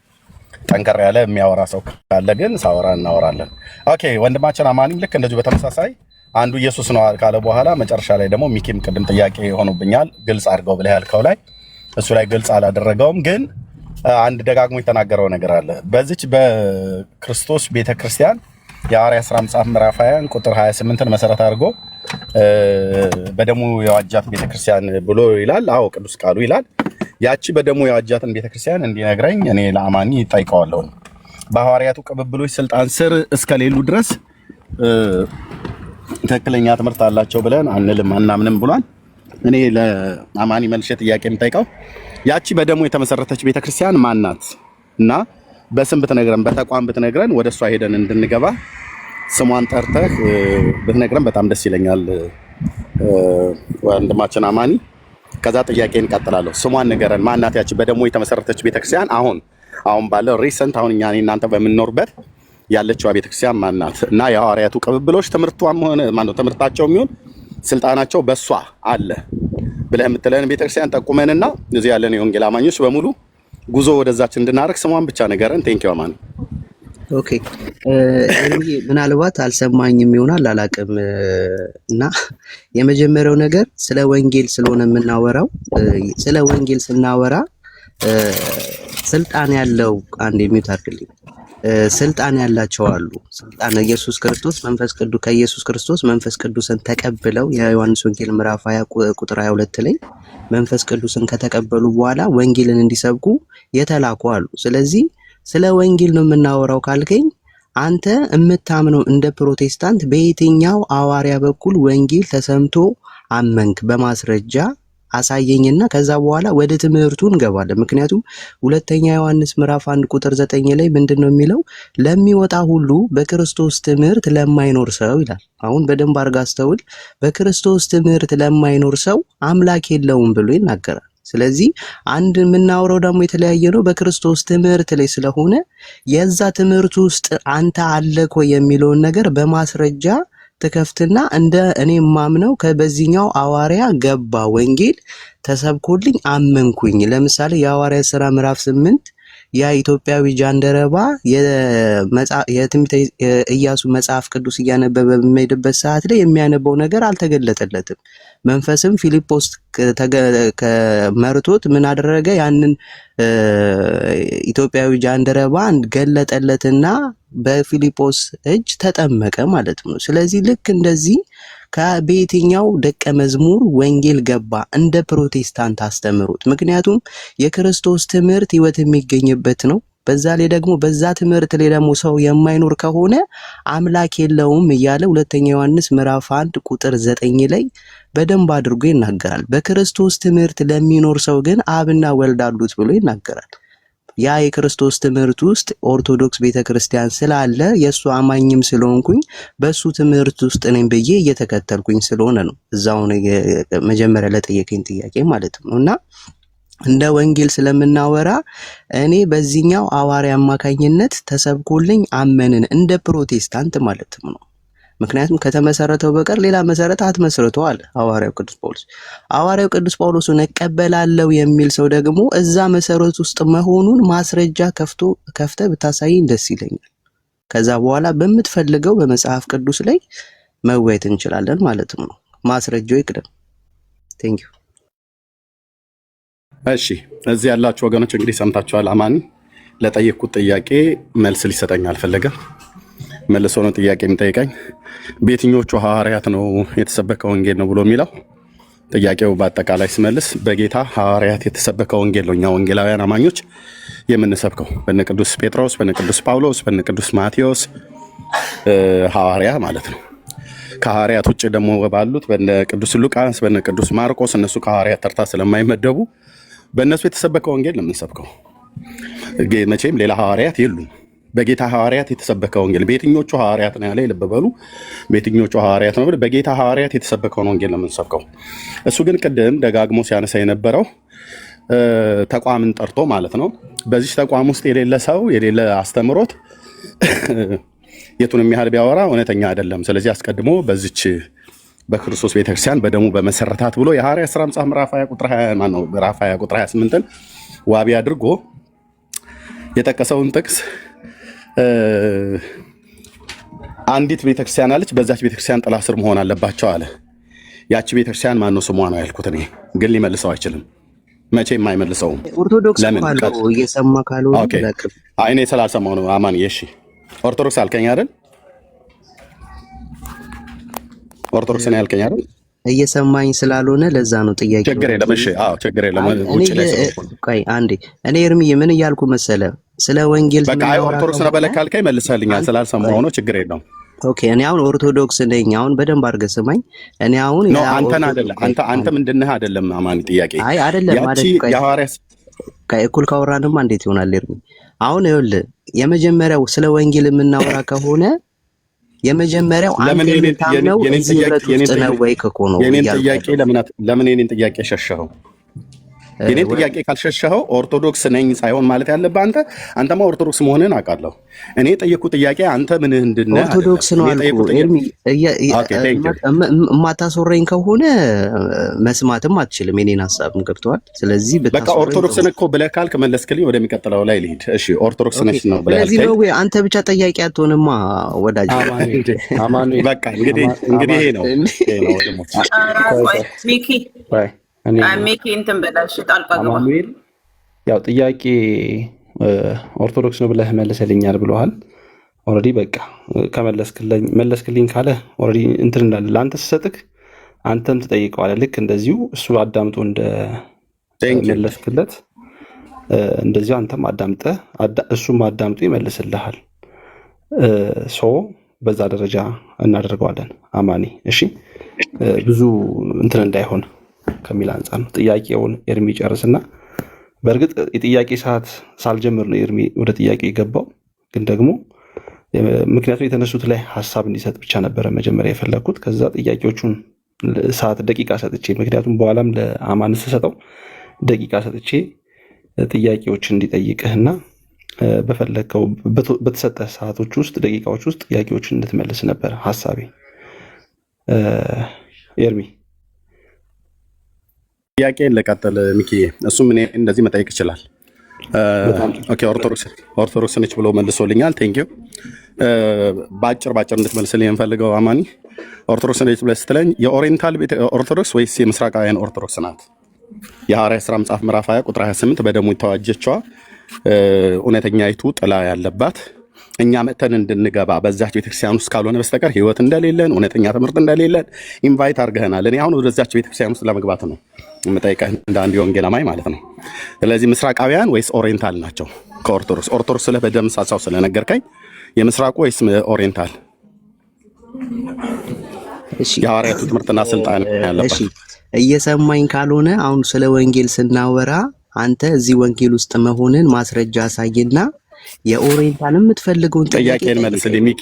ጠንከር ያለ የሚያወራ ሰው ካለ ግን ሳወራ እናወራለን። ኦኬ። ወንድማችን አማኒም ልክ እንደዚሁ በተመሳሳይ አንዱ ኢየሱስ ነው ካለ በኋላ መጨረሻ ላይ ደግሞ ሚኪም ቅድም ጥያቄ ሆኖብኛል ግልጽ አድርገው ብለህ ያልከው ላይ እሱ ላይ ግልጽ አላደረገውም። ግን አንድ ደጋግሞ የተናገረው ነገር አለ። በዚች በክርስቶስ ቤተክርስቲያን የሐዋርያት ሥራ መጽሐፍ ምዕራፍ 20 ቁጥር 28ን መሰረት አድርጎ በደሙ የዋጃት ቤተክርስቲያን ብሎ ይላል። አዎ ቅዱስ ቃሉ ይላል። ያቺ በደሙ የዋጃትን ቤተክርስቲያን እንዲነግረኝ እኔ ለአማኒ ጠይቀዋለሁ። በሐዋርያቱ ቅብብሎች ስልጣን ስር እስከሌሉ ድረስ ትክክለኛ ትምህርት አላቸው ብለን አንልም አናምንም ብሏል። እኔ ለአማኒ መልሼ ጥያቄ የምጠይቀው ያቺ በደሙ የተመሰረተች ቤተክርስቲያን ማናት? እና በስም ብትነግረን፣ በተቋም ብትነግረን ወደ እሷ ሄደን እንድንገባ ስሟን ጠርተህ ብትነግረን በጣም ደስ ይለኛል ወንድማችን አማኒ። ከዛ ጥያቄ እንቀጥላለሁ። ስሟን ንገረን፣ ማናት ያቺ በደሙ የተመሰረተች ቤተክርስቲያን? አሁን ባለው ሪሰንት አሁን እኛ እናንተ በምንኖርበት ያለችዋ ቤተክርስቲያን ማናት? እና የሐዋርያቱ ቅብብሎች ትምህርቷም ሆነ ማነው ትምህርታቸው የሚሆን ስልጣናቸው በሷ አለ ብለህ የምትለን ቤተክርስቲያን ጠቁመንና እዚህ ያለን የወንጌል አማኞች በሙሉ ጉዞ ወደዛች እንድናረግ ስሟን ብቻ ንገረን። ቴንክ ዩ አማኒ። ኦኬ ምናልባት አልሰማኝም ይሆናል አላቅም። እና የመጀመሪያው ነገር ስለ ወንጌል ስለሆነ የምናወራው ስለ ወንጌል ስናወራ ስልጣን ያለው አንድ የሚዩት አድርግልኝ። ስልጣን ያላቸው አሉ። ስልጣን ኢየሱስ ክርስቶስ መንፈስ ቅዱስ ከኢየሱስ ክርስቶስ መንፈስ ቅዱስን ተቀብለው የዮሐንስ ወንጌል ምዕራፍ 20 ቁጥር 22 ላይ መንፈስ ቅዱስን ከተቀበሉ በኋላ ወንጌልን እንዲሰብኩ የተላኩ አሉ። ስለዚህ ስለ ወንጌል ነው የምናወራው ካልከኝ አንተ የምታምነው እንደ ፕሮቴስታንት በየትኛው ሐዋርያ በኩል ወንጌል ተሰምቶ አመንክ? በማስረጃ አሳየኝና ከዛ በኋላ ወደ ትምህርቱ እንገባለን። ምክንያቱም ሁለተኛ ዮሐንስ ምዕራፍ 1 ቁጥር 9 ላይ ምንድነው የሚለው? ለሚወጣ ሁሉ በክርስቶስ ትምህርት ለማይኖር ሰው ይላል። አሁን በደንብ አድርጋ አስተውል። በክርስቶስ ትምህርት ለማይኖር ሰው አምላክ የለውም ብሎ ይናገራል። ስለዚህ አንድ የምናወራው ደግሞ የተለያየ ነው በክርስቶስ ትምህርት ላይ ስለሆነ የዛ ትምህርት ውስጥ አንተ አለኮ የሚለውን ነገር በማስረጃ ተከፍትና እንደ እኔ ማምነው ከበዚህኛው ሐዋርያ ገባ ወንጌል ተሰብኮልኝ አመንኩኝ። ለምሳሌ የሐዋርያ ሥራ ምዕራፍ 8 ያ ኢትዮጵያዊ ጃንደረባ የትንቢተ ኢያሱ መጽሐፍ ቅዱስ እያነበበ በሚሄድበት ሰዓት ላይ የሚያነበው ነገር አልተገለጠለትም። መንፈስም ፊልጶስ ከመርቶት ምን አደረገ? ያንን ኢትዮጵያዊ ጃንደረባ ገለጠለትና በፊልጶስ እጅ ተጠመቀ ማለት ነው። ስለዚህ ልክ እንደዚህ ከቤትኛው ደቀ መዝሙር ወንጌል ገባ እንደ ፕሮቴስታንት አስተምሮት። ምክንያቱም የክርስቶስ ትምህርት ሕይወት የሚገኝበት ነው። በዛ ላይ ደግሞ በዛ ትምህርት ላይ ደግሞ ሰው የማይኖር ከሆነ አምላክ የለውም እያለ ሁለተኛ ዮሐንስ ምዕራፍ 1 ቁጥር 9 ላይ በደንብ አድርጎ ይናገራል። በክርስቶስ ትምህርት ለሚኖር ሰው ግን አብና ወልድ አሉት ብሎ ይናገራል። ያ የክርስቶስ ትምህርት ውስጥ ኦርቶዶክስ ቤተክርስቲያን ስላለ የሱ አማኝም ስለሆንኩኝ በሱ ትምህርት ውስጥ ነኝ ብዬ እየተከተልኩኝ ስለሆነ ነው እዛው መጀመሪያ ለጠየቀኝ ጥያቄ ማለት ነው። እና እንደ ወንጌል ስለምናወራ እኔ በዚህኛው ሐዋርያ አማካኝነት ተሰብኮልኝ አመንን እንደ ፕሮቴስታንት ማለት ነው። ምክንያቱም ከተመሰረተው በቀር ሌላ መሰረት አትመስርተው አለ ሐዋርያው ቅዱስ ጳውሎስ። ሐዋርያው ቅዱስ ጳውሎስን እቀበላለሁ የሚል ሰው ደግሞ እዛ መሰረት ውስጥ መሆኑን ማስረጃ ከፍተ ብታሳይኝ ደስ ይለኛል። ከዛ በኋላ በምትፈልገው በመጽሐፍ ቅዱስ ላይ መወያየት እንችላለን ማለት ነው። ማስረጃው ይቅደም። ቴንክ ዩ። እሺ እዚህ ያላችሁ ወገኖች እንግዲህ ሰምታችኋል። አማኒ ለጠየቅኩት ጥያቄ መልስ ሊሰጠኝ አልፈለገም። መልሶ ነው ጥያቄ የሚጠይቀኝ በየትኞቹ ሐዋርያት ነው የተሰበከ ወንጌል ነው ብሎ የሚለው። ጥያቄው በአጠቃላይ ስመልስ በጌታ ሐዋርያት የተሰበከ ወንጌል ነው እኛ ወንጌላውያን አማኞች የምንሰብከው። በነ ቅዱስ ጴጥሮስ፣ በነ ቅዱስ ጳውሎስ፣ በነ ቅዱስ ማቴዎስ ሐዋርያ ማለት ነው። ከሐዋርያት ውጭ ደግሞ ባሉት በነ ቅዱስ ሉቃስ፣ በነ ቅዱስ ማርቆስ እነሱ ከሐዋርያት ተርታ ስለማይመደቡ በእነሱ የተሰበከ ወንጌል ነው የምንሰብከው። መቼም ሌላ ሐዋርያት የሉም። በጌታ ሐዋርያት የተሰበከ ወንጌል በየትኞቹ ሐዋርያት ነው ያለ? ልብ በሉ። በየትኞቹ ሐዋርያት ነው? በጌታ ሐዋርያት የተሰበከውን ወንጌል ነው የምንሰብከው። እሱ ግን ቅድም ደጋግሞ ሲያነሳ የነበረው ተቋምን ጠርቶ ማለት ነው። በዚህ ተቋም ውስጥ የሌለ ሰው የሌለ አስተምሮት የቱንም ያህል ቢያወራ እውነተኛ አይደለም። ስለዚህ አስቀድሞ በዚች በክርስቶስ ቤተክርስቲያን በደሙ በመሰረታት ብሎ የሐዋርያት ሥራ መጽሐፍ ምዕራፍ 20 ቁጥር 28ን ዋቢ አድርጎ የጠቀሰውን ጥቅስ አንዲት ቤተክርስቲያን አለች፣ በዛች ቤተክርስቲያን ጥላ ስር መሆን አለባቸው አለ። ያቺ ቤተክርስቲያን ማን ነው? ስሟ ነው ያልኩት እኔ፣ ግን ሊመልሰው አይችልም። መቼም አይመልሰውም። ኦርቶዶክስ ለምን ካለው እየሰማ ካልሆነ ኦኬ አላውቅም። እኔ ስላልሰማሁ ነው አማን። እሺ ኦርቶዶክስ አልከኝ አይደል? ኦርቶዶክስ ነው ያልከኝ አይደል? እየሰማኝ ስላልሆነ ለዛ ነው ጥያቄ። ችግር የለም። እሺ አዎ ችግር የለም። ውጭ ላይ ቆይ አንዴ፣ እኔ ኤርሚዬ ምን እያልኩ መሰለ፣ ስለ ወንጌል በቃ አይ ኦርቶዶክስ ነው በለህ ካልከኝ መልሰህልኛል። ስላልሰማሁ ነው። ችግር የለውም። ኦኬ እኔ አሁን ኦርቶዶክስ ነኝ። አሁን በደንብ አድርገህ ስማኝ። እኔ አሁን ነው አንተን አይደለም አንተ ምንድነህ አይደለም አማን ጥያቄ አይ አይደለም ያቺ የሐዋርያት እኩል ካወራንማ እንዴት ይሆናል ኤርሚ? አሁን ይኸውልህ የመጀመሪያው ስለ ወንጌል የምናወራ ከሆነ የመጀመሪያው አንተ የምታምነው እዚህ ህብረት ውስጥ ነው ወይ ከኮ ነው? ለምን የኔን ጥያቄ ሸሸኸው? የኔን ጥያቄ ካልሸሸኸው ኦርቶዶክስ ነኝ ሳይሆን ማለት ያለብህ አንተማ ኦርቶዶክስ መሆንህን አውቃለሁ። እኔ የጠየኩት ጥያቄ አንተ ምን እንድነህ ኦርቶዶክስ ነው አልኩህ ኤርሚ። የማታስወረኝ ከሆነ መስማትም አትችልም። የኔን ሀሳብም ገብቶሃል። ስለዚህ በቃ ኦርቶዶክስን እኮ ብለህ ካልክ መለስክልኝ። ወደሚቀጥለው ላይ ልሂድ። እሺ ኦርቶዶክስ ነች ነው ብለህ ስለዚህ ነው ወይ አንተ ብቻ ጠያቂ አትሆንማ ወዳጅ። በቃ እንግዲህ ይሄ ነው ሚኪ ሚኪ እንትን በላሽ ጣልቃ ገባ። አማኑኤል ያው ጥያቄ ኦርቶዶክስ ነው ብለህ መልሰልኛል ብለዋል። ኦልሬዲ በቃ መለስክልኝ ካለ ኦልሬዲ እንትን እንዳለ ለአንተ ስሰጥክ አንተም ትጠይቀዋለህ። ልክ እንደዚሁ እሱ አዳምጦ እንደመለስክለት እንደዚሁ አንተም እሱም አዳምጦ ይመልስልሃል። ሶ በዛ ደረጃ እናደርገዋለን አማኒ። እሺ ብዙ እንትን እንዳይሆን ከሚል አንጻር ነው። ጥያቄውን ኤርሚ ጨርስና፣ በእርግጥ የጥያቄ ሰዓት ሳልጀምር ነው ኤርሚ ወደ ጥያቄ የገባው። ግን ደግሞ ምክንያቱም የተነሱት ላይ ሀሳብ እንዲሰጥ ብቻ ነበረ መጀመሪያ የፈለግኩት። ከዛ ጥያቄዎቹን ሰዓት ደቂቃ ሰጥቼ፣ ምክንያቱም በኋላም ለአማን ስሰጠው ደቂቃ ሰጥቼ ጥያቄዎችን እንዲጠይቅህና በፈለግከው በተሰጠ ሰዓቶች ውስጥ ደቂቃዎች ውስጥ ጥያቄዎችን እንድትመልስ ነበር ሀሳቤ። ኤርሚ ጥያቄን ልቀጥል ሚኪዬ። እሱም እኔ እንደዚህ መጠየቅ ይችላል። ኦኬ ኦርቶዶክስ ነች ብሎ መልሶልኛል። ቴንኪው። በአጭር እንድትመልስልኝ የምፈልገው አማኒ፣ ኦርቶዶክስ ነች ብለህ ስትለኝ የኦሪየንታል ኦርቶዶክስ ወይስ የምስራቃውያን ኦርቶዶክስ ናት? የሐዋርያት ሥራ መጽሐፍ ምዕራፍ 20 ቁጥር 28 በደሙ የተዋጀችዋ እውነተኛይቱ ጥላ ያለባት እኛ መጥተን እንድንገባ በዛች ቤተክርስቲያን ውስጥ ካልሆነ በስተቀር ህይወት እንደሌለን እውነተኛ ትምህርት እንደሌለን ኢንቫይት አድርገናል። እኔ አሁን ወደዛች ቤተክርስቲያን ውስጥ ለመግባት ነው የምጠይቀህ እንደ አንድ የወንጌል አማኝ ማለት ነው። ስለዚህ ምስራቃውያን ወይስ ኦሪየንታል ናቸው? ኦርቶዶክስ ስለ በደም ሳሳው ስለነገርከኝ የምስራቁ ወይስ ኦሪየንታል? እሺ የሐዋርያቱ ትምህርትና ስልጣን ያለበት እየሰማኝ ካልሆነ አሁን ስለ ወንጌል ስናወራ አንተ እዚህ ወንጌል ውስጥ መሆንን ማስረጃ አሳይና የኦሪየንታል የምትፈልገውን ጥያቄን መልስልኝ ሚኪ።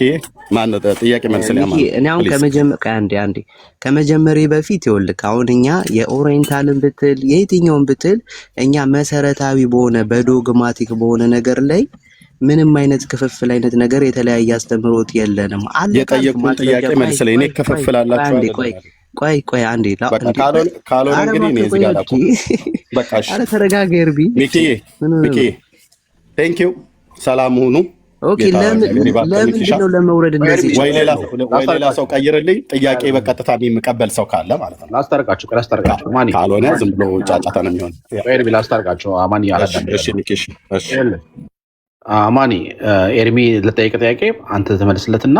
ማን ነው ጥያቄ መልስልኝ? አማን እኔ አሁን ከመጀመሪያ በፊት ይኸውልህ፣ አሁን እኛ የኦሪየንታልን ብትል የየትኛውን ብትል እኛ መሰረታዊ በሆነ በዶግማቲክ በሆነ ነገር ላይ ምንም አይነት ክፍፍል አይነት ነገር የተለያየ አስተምሮት የለንም። የጠየቁን ጥያቄ መልስልኝ። እኔ ክፍፍል አላችሁ አይደል? ቆይ አንዴ ካልሆነ እንግዲህ እኔ እዚህ ጋር ላቁ። በቃ እሺ፣ ኧረ ተረጋጋ ኤርሚ። ሚኪ ቴንክ ዩ። ሰላም ሁኑ። ኦኬ ለምንድን ነው ለመውረድ እንደዚህ? ወይ ሌላ ሰው ቀይርልኝ። ጥያቄ በቀጥታ የሚቀበል ሰው ካለ ማለት ነው። ላስታርቃችሁ። ማን ካልሆነ ዝም ብሎ ጫጫታ ነው የሚሆን። ኤርሚ ላስታርቃችሁ። አማኒ አማኒ ኤርሚ ለጠየቀ ጥያቄ አንተ ተመልስለትና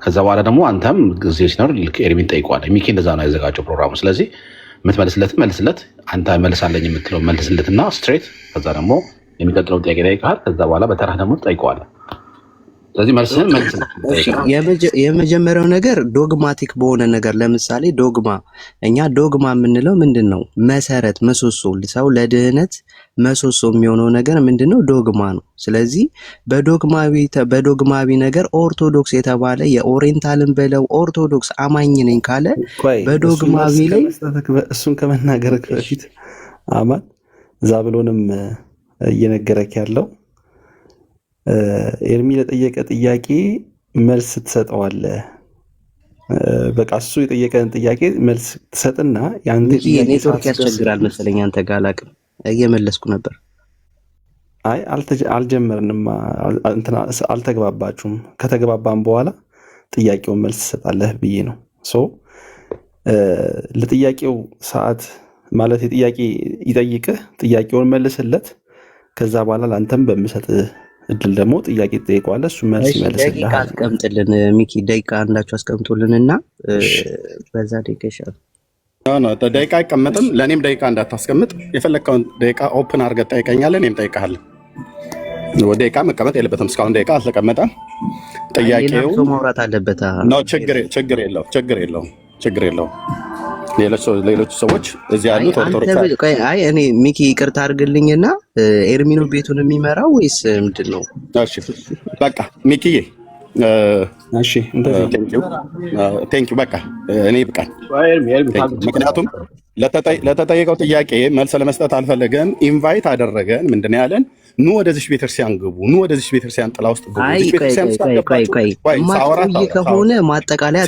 ከዛ በኋላ ደግሞ አንተም ጊዜ ሲኖር ኤርሚን ጠይቀዋለህ። ሚኪ እንደዛ ነው ያዘጋጀው ፕሮግራሙ። ስለዚህ የምትመልስለትን መልስለት፣ አንተ መልሳለኝ የምትለው መልስለትና ስትሬት። ከዛ ደግሞ የሚቀጥለው ጥያቄ ጠይቀሃል። ከዛ በኋላ በተራህ ደግሞ ትጠይቀዋለህ። ስለዚህ መልስህን መልስለት። የመጀመሪያው ነገር ዶግማቲክ በሆነ ነገር፣ ለምሳሌ እኛ ዶግማ የምንለው ምንድን ነው? መሰረት፣ ምሰሶ፣ ሰው ለድህነት መሰሶ የሚሆነው ነገር ምንድን ነው? ዶግማ ነው። ስለዚህ በዶግማዊ ነገር ኦርቶዶክስ የተባለ የኦሪየንታልን በለው ኦርቶዶክስ አማኝ ነኝ ካለ በዶግማዊ ላይ እሱን ከመናገር በፊት አማን ዛብሎንም እየነገረክ ያለው ኤርሚ ለጠየቀ ጥያቄ መልስ ትሰጠዋለህ። በቃ እሱ የጠየቀን ጥያቄ መልስ ትሰጥና ያንተ ጥያቄ ኔትወርክ ያስቸግራል መሰለኝ አንተ ጋር አላውቅም። እየመለስኩ ነበር። አይ አልጀመርንም፣ አልተግባባችሁም። ከተግባባን በኋላ ጥያቄውን መልስ ትሰጣለህ ብዬ ነው። ሶ ለጥያቄው ሰዓት ማለት ጥያቄ ይጠይቅህ፣ ጥያቄውን መልስለት። ከዛ በኋላ ለአንተም በምሰጥህ እድል ደግሞ ጥያቄ ትጠይቀዋለህ፣ እሱ መልስ ደቂቃ ይመልስልሃል። አስቀምጥልን ሚኪ፣ ደቂቃ አንዳችሁ አስቀምጡልንና በዛ ደቂቃ ይሻላል። ደቂቃ አይቀመጥም። ለእኔም ደቂቃ እንዳታስቀምጥ። የፈለግከውን ደቂቃ ኦፕን አድርገህ ትጠይቀኛለህ፣ እኔም እጠይቅሃለሁ። ደቂቃ መቀመጥ የለበትም። እስካሁን ደቂቃ አልተቀመጠም። ጥያቄው ማውራት አለበት። ችግር የለውም። ሌሎች ሰዎች እዚህ ያሉት ኦርቶዶክስ። እኔ ሚኪ ይቅርታ አድርግልኝና ኤርሚኖ ቤቱን የሚመራው ወይስ ምንድን ነው? እሺ በቃ ሚኪዬ፣ እሺ ቴንኪው። በቃ እኔ ይብቃል። ምክንያቱም ለተጠየቀው ጥያቄ መልስ ለመስጠት አልፈለገም። ኢንቫይት አደረገን። ምንድን ነው ያለን? ኑ ወደዚህ ቤተክርስቲያን ግቡ፣ ኑ ወደዚህ ቤተክርስቲያን ጥላ ውስጥ ግቡ። ከሆነ ማጠቃለያ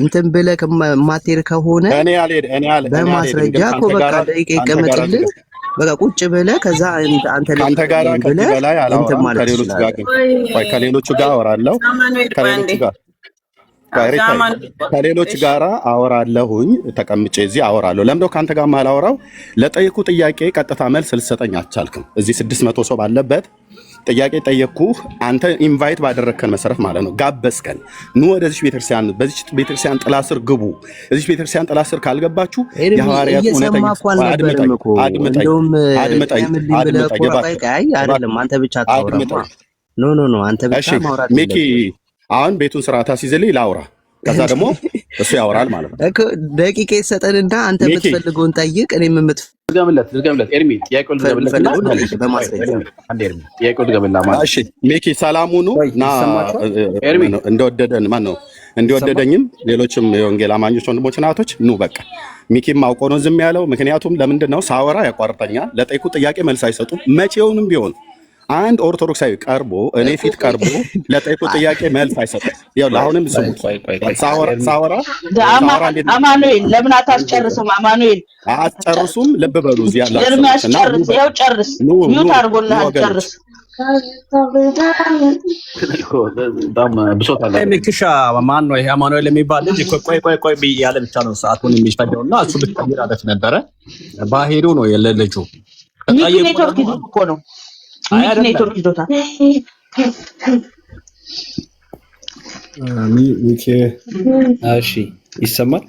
እንትን ብለህ ማቴር ከሆነ በማስረጃ እኮ በቃ ደቂቃ ይቀመጥልህ። በቃ ቁጭ ብለህ ከዛ አንተ ጋር ከዚህ በላይ አላወራም። ከሌሎቹ ጋር አወራለሁ። ከሌሎች ጋር አወራለሁኝ። ተቀምጬ እዚህ አወራለሁ። ለምዶ ከአንተ ጋር ማላወራው? ለጠየኩ ጥያቄ ቀጥታ መልስ ልሰጠኝ አልቻልክም። እዚህ 600 ሰው ባለበት ጥያቄ ጠየቅኩህ። አንተ ኢንቫይት ባደረግከን መሰረት ማለት ነው ጋበዝከን። ኑ ወደዚህ ቤተክርስቲያን፣ በዚህ ቤተክርስቲያን ጥላ ስር ግቡ። እዚህ ቤተክርስቲያን ጥላ ስር ካልገባችሁ የሐዋርያት እውነተኛ ሚኪ፣ አሁን ቤቱን ስርዓት አስይዝልኝ ላውራ፣ ከዛ ደግሞ እሱ ያወራል ማለት ነው። ደቂቃ ይሰጠንና አንተ የምትፈልገውን ጠይቅ፣ እኔም ድገምለት። ኤርሚ ጥያቄውን ሚኪ ሰላሙኑ ና እንደወደደኝም ሌሎችም የወንጌል አማኞች ወንድሞች ናቶች ኑ በቃ ሚኪም አውቆ ነው ዝም ያለው። ምክንያቱም ለምንድን ነው ሳወራ ያቋርጠኛል። ለጠይቁ ጥያቄ መልስ አይሰጡም። መቼውንም ቢሆን አንድ ኦርቶዶክሳዊ ቀርቦ እኔ ፊት ቀርቦ ለጠይቁ ጥያቄ መልስ አይሰጡም። ይኸውልህ አሁንም ስሙት። ሳወራ አማኑኤል ለምን አታስጨርስም? አማኑኤል አትጨርሱም? ልብ በሉ እዚህ ያላችሁ ኤርሚያስ ጨርስ፣ ይኸው ጨርስ፣ ሚውት አድርጎልሃል፣ ጨርስ። ሚኪሻ ማን ነው ይሄ አማኑኤል የሚባል ልጅ? ቆይ ያለ ብቻ ነው ሰዓቱን የሚፈጀው እና እሱ ብቻ ይራደፍ ነበረ ባሄዱ ነው የለልጁ ሚኪ ኔትወርክ ይዞት እኮ ነው። ሚኪ ኔትወርክ ይዞታል። ሚኪ እሺ፣ ይሰማል?